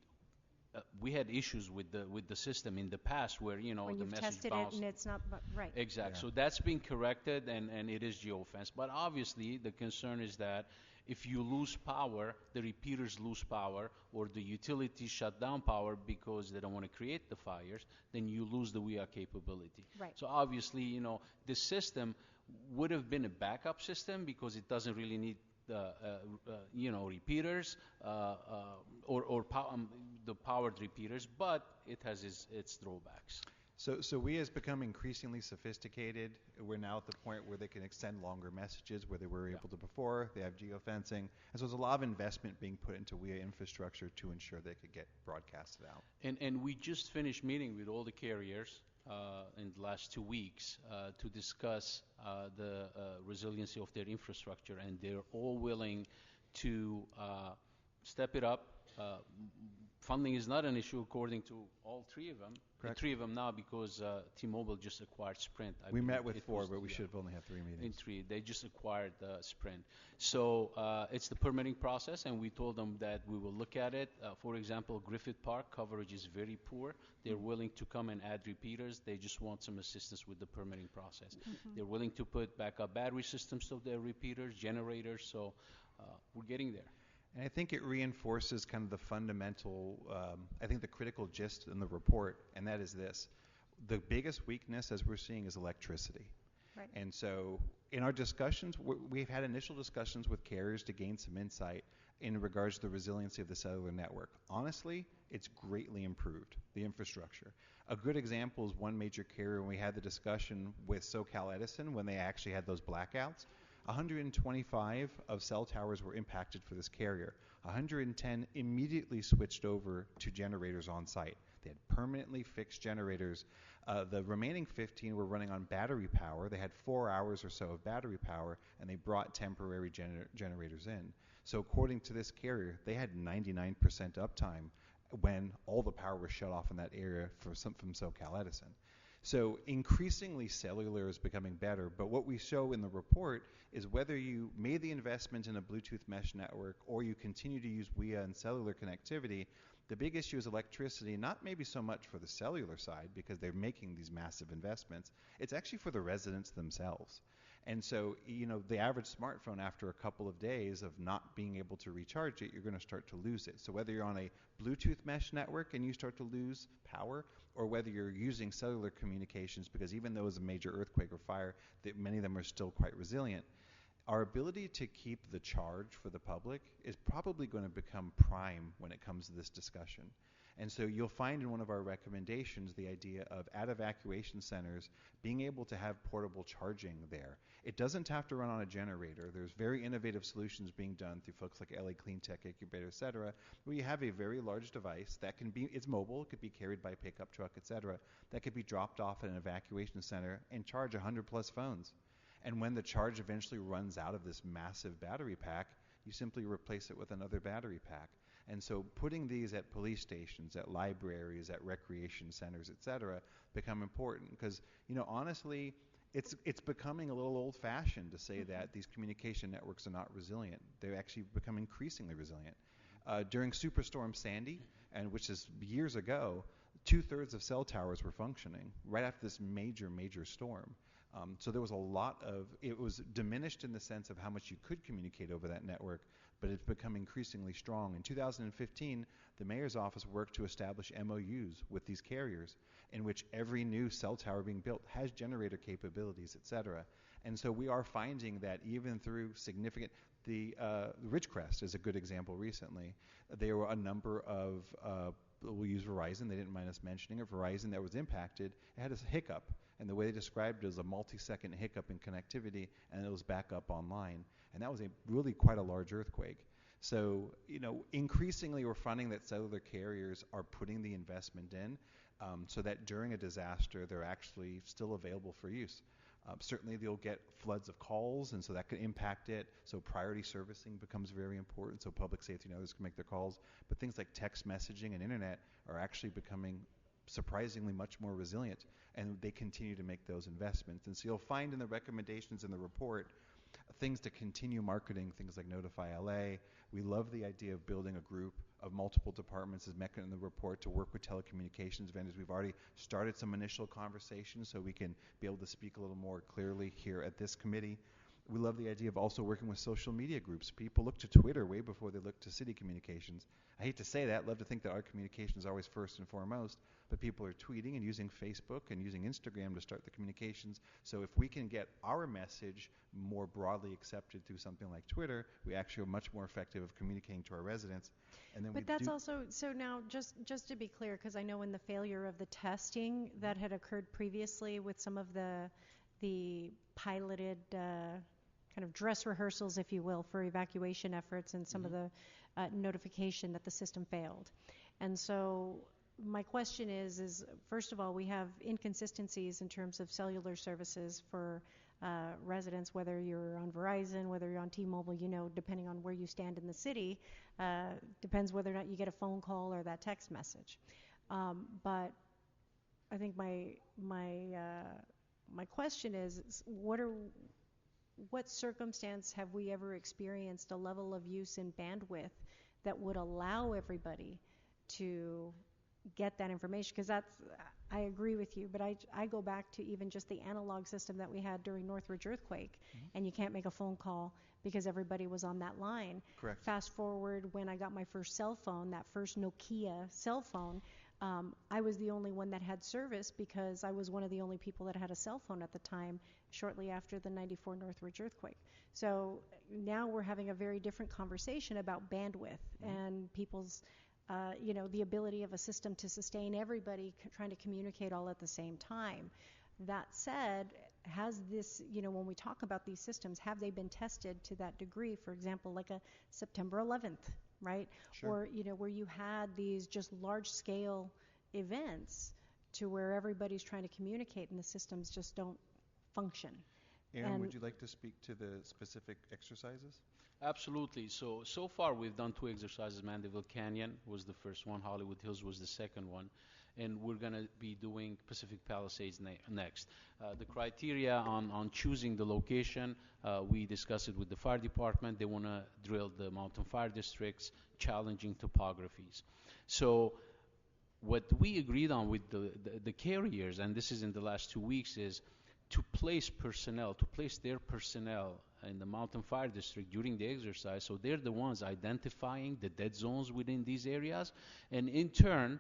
We had issues with the system in the past where when the you've message tested bounced. it and it's not right. Exactly. Yeah. So that's been corrected, and it is geofenced. But obviously, the concern is that if you lose power, the repeaters lose power, or the utilities shut down power because they don't want to create the fires, then you lose the WIA capability. Right. So obviously, the system would have been a backup system because it doesn't really need repeaters or the powered repeaters, but it has its drawbacks. So WIA has become increasingly sophisticated. We're now at the point where they can extend longer messages where they were able to before. They have geofencing. And so there's a lot of investment being put into WIA infrastructure to ensure they could get broadcasted out. And we just finished meeting with all the carriers in the last 2 weeks to discuss the resiliency of their infrastructure, and they're all willing to step it up. Funding is not an issue according to all three of them. Correct. The three of them now, because T-Mobile just acquired Sprint. We met with 4, but we should have only had 3 meetings. In 3. They just acquired Sprint. So it's the permitting process, and we told them that we will look at it. For example, Griffith Park coverage is very poor. They're willing to come and add repeaters. They just want some assistance with the permitting process. They're willing to put backup battery systems to their repeaters, generators. So we're getting there. And I think it reinforces kind of the fundamental, I think the critical gist in the report, and that is this. The biggest weakness, as we're seeing, is electricity. Right. And so in our discussions, we've had initial discussions with carriers to gain some insight in regards to the resiliency of the cellular network. Honestly, it's greatly improved, the infrastructure. A good example is one major carrier when we had the discussion with SoCal Edison when they actually had those blackouts. 125 of cell towers were impacted for this carrier. 110 immediately switched over to generators on site. They had permanently fixed generators. The remaining 15 were running on battery power. They had 4 hours or so of battery power, and they brought temporary generators in. So according to this carrier, they had 99% uptime when all the power was shut off in that area from SoCal Edison. So increasingly cellular is becoming better, but what we show in the report is whether you made the investment in a Bluetooth mesh network or you continue to use WIA and cellular connectivity, the big issue is electricity, not maybe so much for the cellular side because they're making these massive investments. It's actually for the residents themselves. And so, the average smartphone, after a couple of days of not being able to recharge it, you're going to start to lose it. So whether you're on a Bluetooth mesh network and you start to lose power, or whether you're using cellular communications, because even though it's a major earthquake or fire, that many of them are still quite resilient, our ability to keep the charge for the public is probably going to become prime when it comes to this discussion. And so you'll find in one of our recommendations the idea of at evacuation centers being able to have portable charging there. It doesn't have to run on a generator. There's very innovative solutions being done through folks like LA Clean Tech Incubator, et cetera, where you have a very large device that can be, it's mobile, it could be carried by a pickup truck, et cetera, that could be dropped off at an evacuation center and charge 100 plus phones. And when the charge eventually runs out of this massive battery pack, you simply replace it with another battery pack. And so putting these at police stations, at libraries, at recreation centers, et cetera, become important because, honestly, it's becoming a little old-fashioned to say that these communication networks are not resilient. They're actually become increasingly resilient. During Superstorm Sandy, and which is years ago, 2/3 of cell towers were functioning right after this major, major storm. So there was a lot of, it was diminished in the sense of how much you could communicate over that network, but it's become increasingly strong. In 2015, the mayor's office worked to establish MOUs with these carriers in which every new cell tower being built has generator capabilities, et cetera. And so we are finding that even through significant, the Ridgecrest is a good example recently. There were a number of, we'll use Verizon, they didn't mind us mentioning it, Verizon that was impacted, it had a hiccup. And the way they described it is a multi-second hiccup in connectivity, and it was back up online. And that was really quite a large earthquake. So, increasingly we're finding that cellular carriers are putting the investment in so that during a disaster, they're actually still available for use. Certainly they'll get floods of calls, and so that could impact it. So priority servicing becomes very important, so public safety and others can make their calls. But things like text messaging and internet are actually becoming surprisingly much more resilient, and they continue to make those investments. And so you'll find in the recommendations in the report things to continue marketing, things like Notify LA. We love the idea of building a group of multiple departments, as mentioned in the report, to work with telecommunications vendors. We've already started some initial conversations so we can be able to speak a little more clearly here at this committee. We love the idea of also working with social media groups. People look to Twitter way before they look to city communications. I hate to say that, love to think that our communication is always first and foremost, but people are tweeting and using Facebook and using Instagram to start the communications. So if we can get our message more broadly accepted through something like Twitter, we actually are much more effective of communicating to our residents. And then but that's also, so now just to be clear, because I know in the failure of the testing that had occurred previously with some of the piloted kind of dress rehearsals, if you will, for evacuation efforts and some of the notification that the system failed. And so my question is first of all, we have inconsistencies in terms of cellular services for residents, whether you're on Verizon, whether you're on T-Mobile, depending on where you stand in the city, depends whether or not you get a phone call or that text message. But I think my question is what circumstance have we ever experienced a level of use in bandwidth that would allow everybody to get that information? Because I agree with you, but I go back to even just the analog system that we had during Northridge earthquake, and you can't make a phone call because everybody was on that line. Correct. Fast forward when I got my first cell phone, that first Nokia cell phone, I was the only one that had service because I was one of the only people that had a cell phone at the time, shortly after the 94 Northridge earthquake. So now we're having a very different conversation about bandwidth and people's the ability of a system to sustain everybody trying to communicate all at the same time. That said, has this, when we talk about these systems, have they been tested to that degree? For example, like a September 11th, right? Sure. Or, where you had these just large-scale events to where everybody's trying to communicate and the systems just don't function. Aaron, would you like to speak to the specific exercises? Absolutely. So far we've done 2 exercises. Mandeville Canyon was the first one. Hollywood Hills was the second one. And we're going to be doing Pacific Palisades next. The criteria on choosing the location, we discussed it with the fire department. They want to drill the mountain fire districts, challenging topographies. So what we agreed on with the carriers, and this is in the last 2 weeks, is to place their personnel in the mountain fire district during the exercise, so they're the ones identifying the dead zones within these areas, and in turn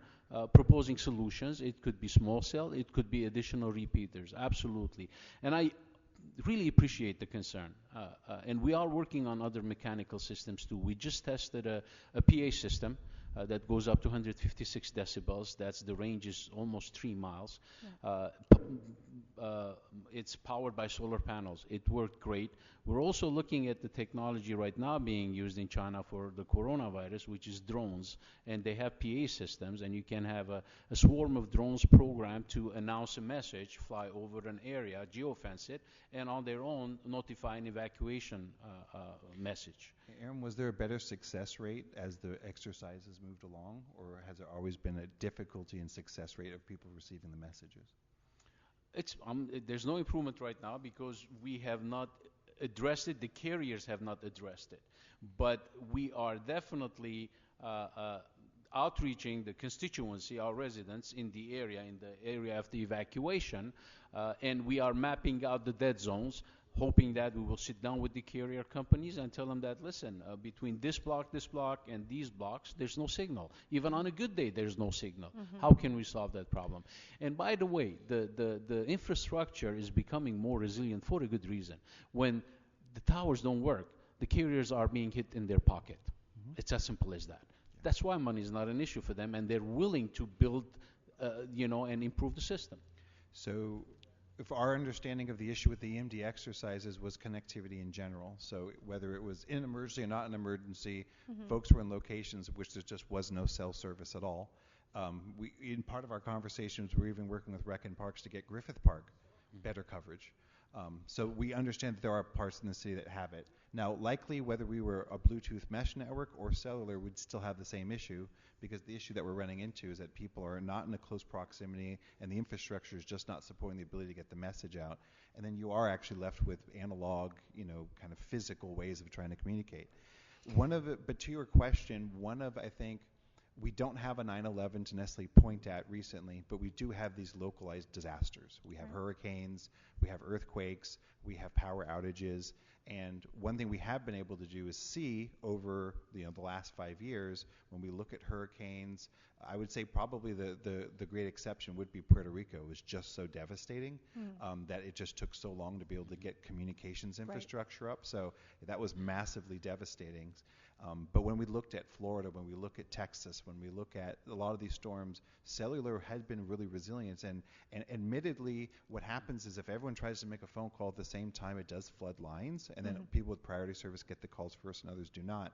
proposing solutions. It could be small cell, it could be additional repeaters, absolutely. And I really appreciate the concern, and we are working on other mechanical systems too. We just tested a PA system that goes up to 156 decibels. The range is almost 3 miles. Yeah. It's powered by solar panels. It worked great. We're also looking at the technology right now being used in China for the coronavirus, which is drones. And they have PA systems, and you can have a swarm of drones programmed to announce a message, fly over an area, geofence it, and on their own notify an evacuation message. Aaron, was there a better success rate as the exercises moved along, or has there always been a difficulty in success rate of people receiving the messages? There's no improvement right now because we have not addressed it. The carriers have not addressed it. But we are definitely outreaching the constituency, our residents in the area of the evacuation, and we are mapping out the dead zones, hoping that we will sit down with the carrier companies and tell them that, listen, between this block, and these blocks, there's no signal. Even on a good day, there's no signal. Mm-hmm. How can we solve that problem? And by the way, the infrastructure is becoming more resilient for a good reason. When the towers don't work, the carriers are being hit in their pocket. Mm-hmm. It's as simple as that. Yeah. That's why money is not an issue for them, and they're willing to build, and improve the system. So, if our understanding of the issue with the EMD exercises was connectivity in general, so whether it was in emergency or not an emergency, mm-hmm. folks were in locations which there just was no cell service at all. In part of our conversations, we're even working with Rec and Parks to get Griffith Park better coverage. So we understand that there are parts in the city that have it. Now, likely whether we were a Bluetooth mesh network or cellular, we'd still have the same issue, because the issue that we're running into is that people are not in a close proximity and the infrastructure is just not supporting the ability to get the message out. And then you are actually left with analog, kind of physical ways of trying to communicate. But to your question, I think, we don't have a 9/11 to necessarily point at recently, but we do have these localized disasters. We have hurricanes, we have earthquakes, we have power outages, and one thing we have been able to do is see over the last 5 years, when we look at hurricanes, I would say probably the great exception would be Puerto Rico. It was just so devastating that it just took so long to be able to get communications infrastructure up. So that was massively devastating. But when we looked at Florida, when we look at Texas, when we look at a lot of these storms, cellular has been really resilient. And admittedly, what happens is if everyone tries to make a phone call at the same time, it does flood lines. And then people with priority service get the calls first and others do not.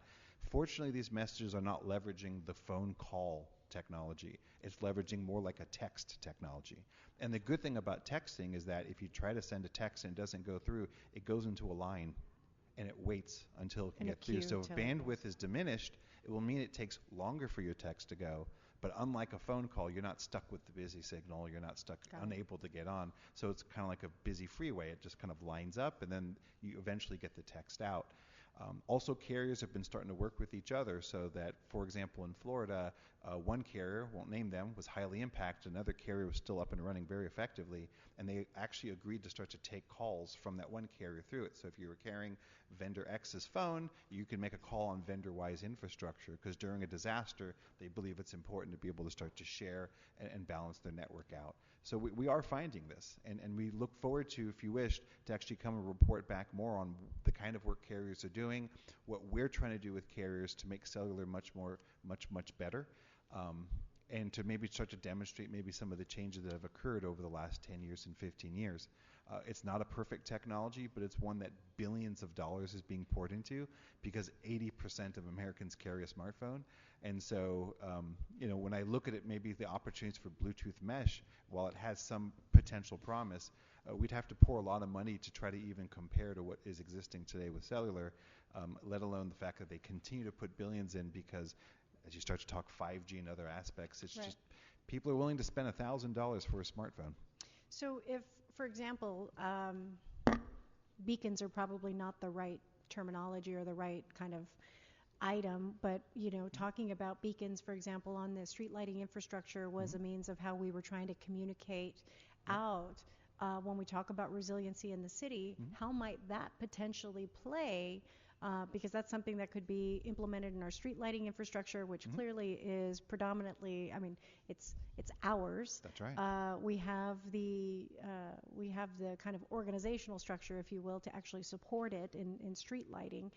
Fortunately, these messages are not leveraging the phone call technology. It's leveraging more like a text technology. And the good thing about texting is that if you try to send a text and it doesn't go through, it goes into a line and it waits until it can get through. So if bandwidth is diminished, it will mean it takes longer for your text to go. But unlike a phone call, you're not stuck with the busy signal. You're not stuck, unable to get on. So it's kind of like a busy freeway. It just kind of lines up, and then you eventually get the text out. Also, carriers have been starting to work with each other so that, for example, in Florida, one carrier, won't name them, was highly impacted. Another carrier was still up and running very effectively, and they actually agreed to start to take calls from that one carrier through it. So if you were carrying vendor X's phone, you can make a call on vendor Y's infrastructure, because during a disaster, they believe it's important to be able to start to share and balance their network out. So we are finding this, and we look forward to, if you wish, to actually come and report back more on the kind of work carriers are doing, what we're trying to do with carriers to make cellular much better, and to maybe start to demonstrate maybe some of the changes that have occurred over the last 10 years and 15 years. It's not a perfect technology, but it's one that billions of dollars is being poured into because 80% of Americans carry a smartphone. And so, when I look at it, maybe the opportunities for Bluetooth mesh, while it has some potential promise, we'd have to pour a lot of money to try to even compare to what is existing today with cellular, let alone the fact that they continue to put billions in because as you start to talk 5G and other aspects, it's just people are willing to spend $1,000 for a smartphone. So if, for example, beacons are probably not the right terminology or the right kind of item, but talking about beacons, for example, on the street lighting infrastructure was a means of how we were trying to communicate out. When we talk about resiliency in the city, how might that potentially play? Because that's something that could be implemented in our street lighting infrastructure, which clearly is predominantly, it's ours. That's right. We have the kind of organizational structure, if you will, to actually support it in street lighting.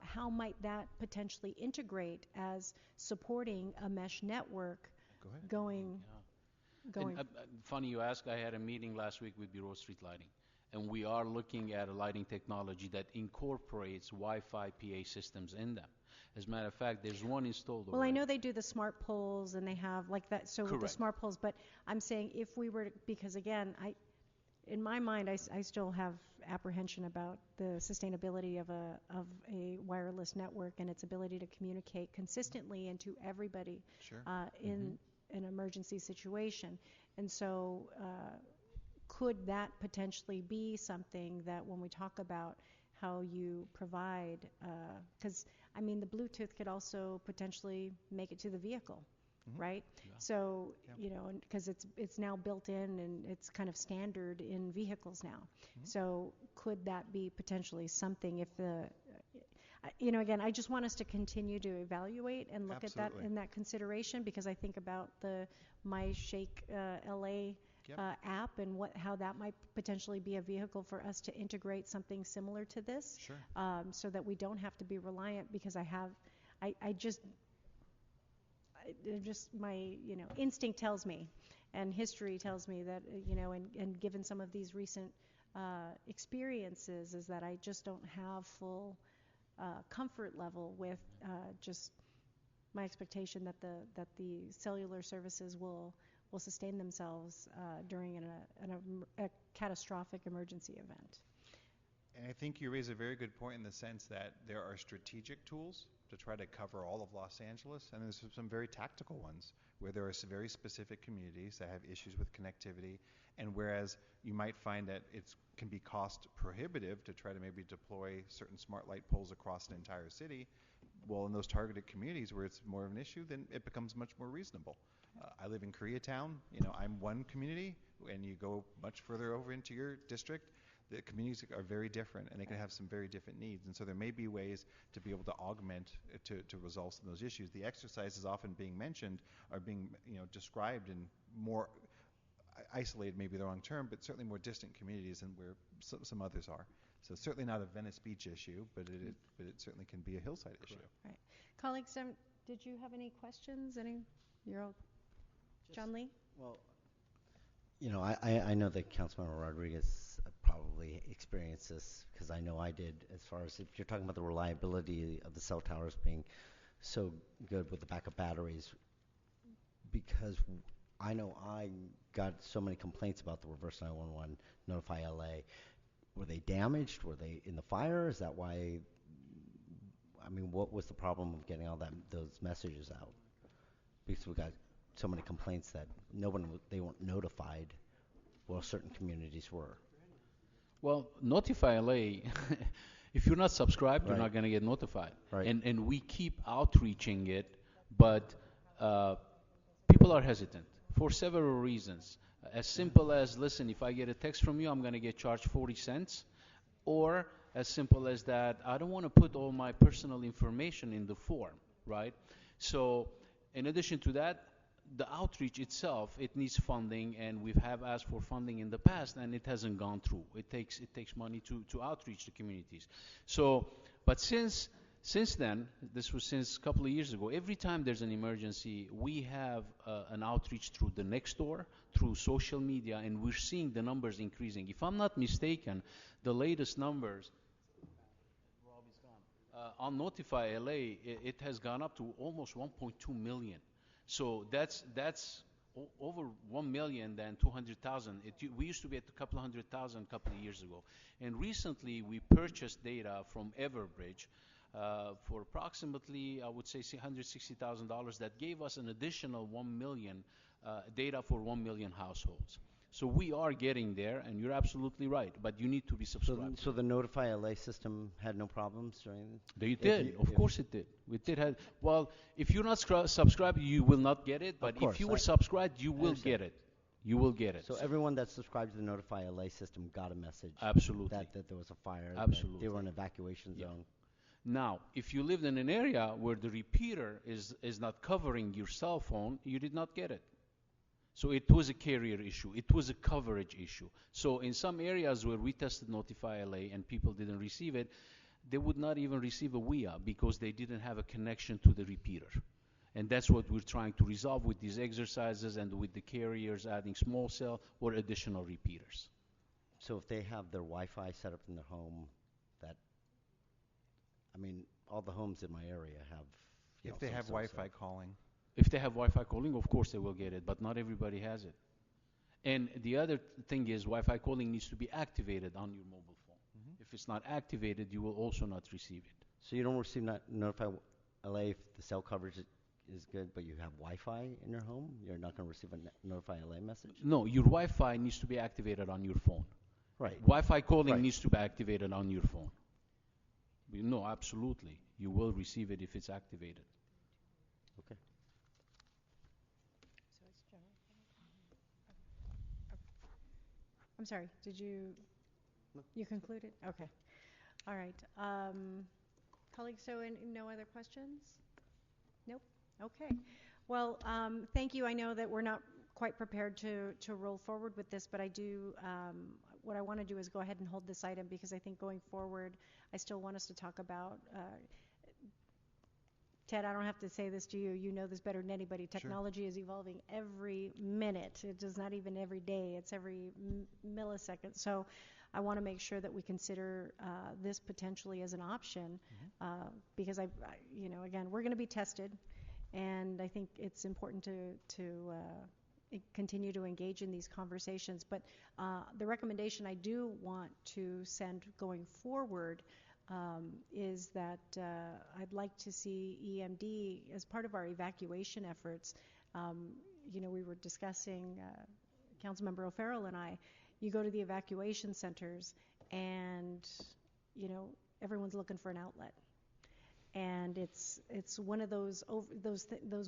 How might that potentially integrate as supporting a mesh network going? Funny you ask, I had a meeting last week with Bureau of Street Lighting, and we are looking at a lighting technology that incorporates Wi-Fi PA systems in them. As a matter of fact, there's one installed already. Well, I know they do the smart poles and they have like that, so with the smart poles, but I'm saying if we were to, because again, in my mind, I still have apprehension about the sustainability of a wireless network and its ability to communicate consistently and to everybody in an emergency situation. And so could that potentially be something that when we talk about how you provide, because the Bluetooth could also potentially make it to the vehicle, right? Yeah. So, because it's now built in and it's kind of standard in vehicles now. So could that be potentially something if the, again, I just want us to continue to evaluate and look at that in that consideration, because I think about the My Shake LA app and how that might potentially be a vehicle for us to integrate something similar to this, so that we don't have to be reliant, because my instinct tells me and history tells me that and given some of these recent experiences is that I just don't have full comfort level with just my expectation that the cellular services will sustain themselves during a catastrophic emergency event. And I think you raise a very good point in the sense that there are strategic tools to try to cover all of Los Angeles, and there's some very tactical ones where there are some very specific communities that have issues with connectivity, and whereas you might find that it can be cost prohibitive to try to maybe deploy certain smart light poles across an entire city, well, in those targeted communities where it's more of an issue, then it becomes much more reasonable. I live in Koreatown. I'm one community, and you go much further over into your district, the communities are very different, and they can have some very different needs. And so there may be ways to be able to augment to resolve some of those issues. The exercises often being mentioned are being described in more isolated, maybe the wrong term, but certainly more distant communities than where some others are. So certainly not a Venice Beach issue, but it certainly can be a hillside issue. Right. Colleagues, did you have any questions? John Lee? Well, I know that Councilmember Rodriguez probably experienced this, because I know I did, as far as if you're talking about the reliability of the cell towers being so good with the backup batteries, because I know I got so many complaints about the reverse 911 Notify LA. Were they damaged? Were they in the fire? Is that why? What was the problem of getting all those messages out? Because we got so many complaints that they weren't notified, while certain communities were. Well, Notify LA, if you're not subscribed, you're not going to get notified. Right. And we keep outreaching it, but people are hesitant for several reasons. As simple as, listen, if I get a text from you, I'm going to get charged 40 cents. Or as simple as that, I don't want to put all my personal information in the form, right? So in addition to that, the outreach itself, it needs funding, and we have asked for funding in the past, and it hasn't gone through. It takes money to outreach the communities. So, but since then, this was since a couple of years ago, every time there's an emergency, we have an outreach through the next door, through social media, and we're seeing the numbers increasing. If I'm not mistaken, the latest numbers on Notify LA, it has gone up to almost 1.2 million. So that's over 1 million than 200,000. We used to be at a couple of 100,000 a couple of years ago. And recently we purchased data from Everbridge for approximately, I would say, $160,000 that gave us an additional 1 million data for 1 million households. So we are getting there, and you're absolutely right, but you need to be subscribed. So the Notify LA system had no problems during? They did. Of course it did. It did have, well, if you're not subscribed, you will not get it, but if you were subscribed, you will get it. You will get it. So everyone that subscribed to the Notify LA system got a message. Absolutely. That there was a fire. Absolutely. That they were in an evacuation zone. Now, if you lived in an area where the repeater is not covering your cell phone, you did not get it. So it was a carrier issue. It was a coverage issue. So in some areas where we tested Notify LA and people didn't receive it, they would not even receive a WIA because they didn't have a connection to the repeater. And that's what we're trying to resolve with these exercises and with the carriers adding small cell or additional repeaters. So if they have their Wi-Fi set up in their home, all the homes in my area have. If they have Wi-Fi calling. If they have Wi-Fi calling, of course they will get it, but not everybody has it. And the other thing is Wi-Fi calling needs to be activated on your mobile phone. Mm-hmm. If it's not activated, you will also not receive it. So you don't receive Notify LA if the cell coverage is good, but you have Wi-Fi in your home? You're not going to receive a Notify LA message? No, your Wi-Fi needs to be activated on your phone. Right. Wi-Fi calling needs to be activated on your phone. No, absolutely. You will receive it if it's activated. Okay. I'm sorry, did you concluded? Okay. All right. Colleagues, so no other questions? Nope. Okay. Well, thank you. I know that we're not quite prepared to roll forward with this, but I do, what I want to do is go ahead and hold this item because I think going forward, I still want us to talk about, Ted, I don't have to say this to you. You know this better than anybody. Technology is evolving every minute. It is not even every day. It's every millisecond. So I want to make sure that we consider this potentially as an option because again, we're going to be tested, and I think it's important to continue to engage in these conversations. But the recommendation I do want to send going forward is that I'd like to see EMD as part of our evacuation efforts. We were discussing, Councilmember O'Farrell and I, you go to the evacuation centers and, everyone's looking for an outlet. And it's one of those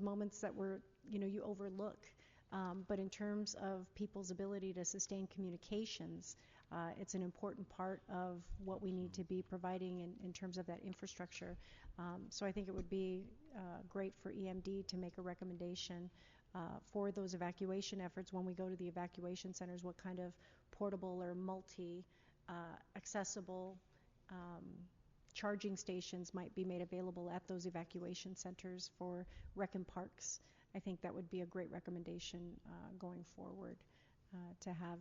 moments that you overlook. But in terms of people's ability to sustain communications, it's an important part of what we need to be providing in terms of that infrastructure. So I think it would be great for EMD to make a recommendation for those evacuation efforts when we go to the evacuation centers, what kind of portable or multi-accessible charging stations might be made available at those evacuation centers for rec and parks. I think that would be a great recommendation going forward. To have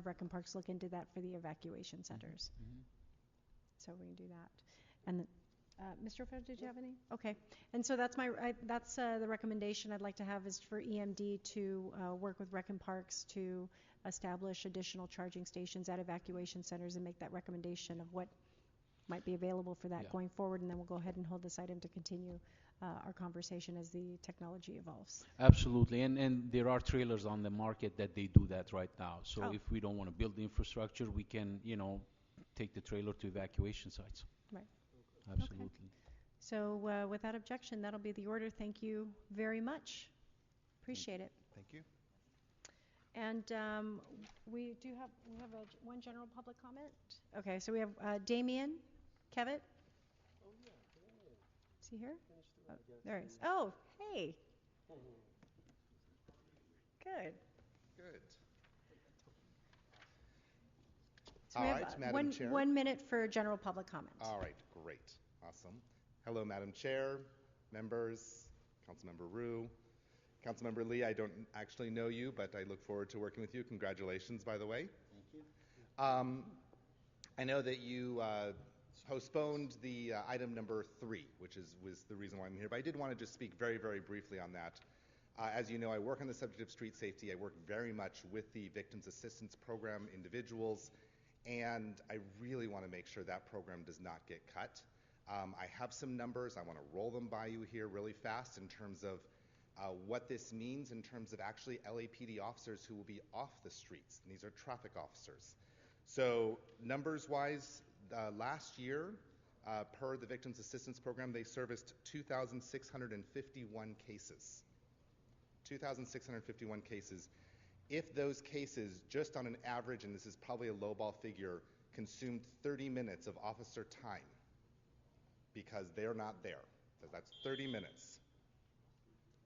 Rec and Parks look into that for the evacuation centers. Mm-hmm. So we can do that. And Mr. O'Farrell, did you have any? Okay. And so that's the recommendation I'd like to have is for EMD to work with Rec and Parks to establish additional charging stations at evacuation centers and make that recommendation of what might be available for that going forward. And then we'll go ahead and hold this item to continue our conversation as the technology evolves. Absolutely, and there are trailers on the market that they do that right now. So if we don't want to build the infrastructure, we can, take the trailer to evacuation sites. Right. Absolutely. Okay. So without objection, that'll be the order. Thank you very much. Appreciate it. Thank you. And we have one general public comment. Okay, so we have Damien Kevitt. Is he here? Oh, there he is. Oh, hey. Good. Good. So All we right, have Madam Chair. 1 minute for general public comment. All right, great. Awesome. Hello, Madam Chair, members, Councilmember Rue. Councilmember Lee, I don't actually know you, but I look forward to working with you. Congratulations, by the way. Thank you. I know that you postponed the item number 3, which was the reason why I'm here, but I did want to just speak very, very briefly on that. As you know, I work on the subject of street safety. I work very much with the Victims Assistance Program individuals, and I really want to make sure that program does not get cut. I have some numbers. I want to roll them by you here really fast in terms of what this means in terms of actually LAPD officers who will be off the streets. And these are traffic officers. So numbers-wise, last year, per the Victims Assistance Program, they serviced 2,651 cases. 2,651 cases. If those cases, just on an average, and this is probably a lowball figure, consumed 30 minutes of officer time because they're not there. So that's 30 minutes.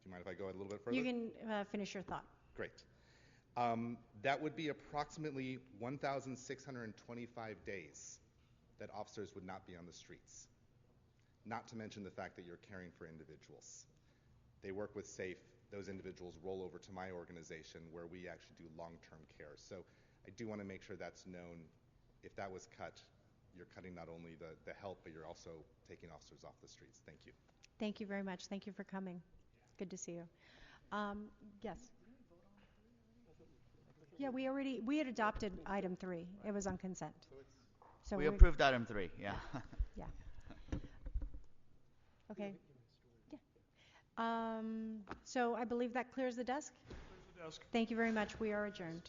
Do you mind if I go a little bit further? You can finish your thought. Great. That would be approximately 1,625 days that officers would not be on the streets. Not to mention the fact that you're caring for individuals. They work with SAFE. Those individuals roll over to my organization where we actually do long-term care. So I do want to make sure that's known. If that was cut, you're cutting not only the help, but you're also taking officers off the streets. Thank you. Thank you very much. Thank you for coming. Good to see you. Yes. Yeah, we had adopted item 3. It was on consent. So we approved item 3, yeah. Yeah. Okay. Yeah. So I believe that clears the desk. Clears the desk. Thank you very much. We are adjourned.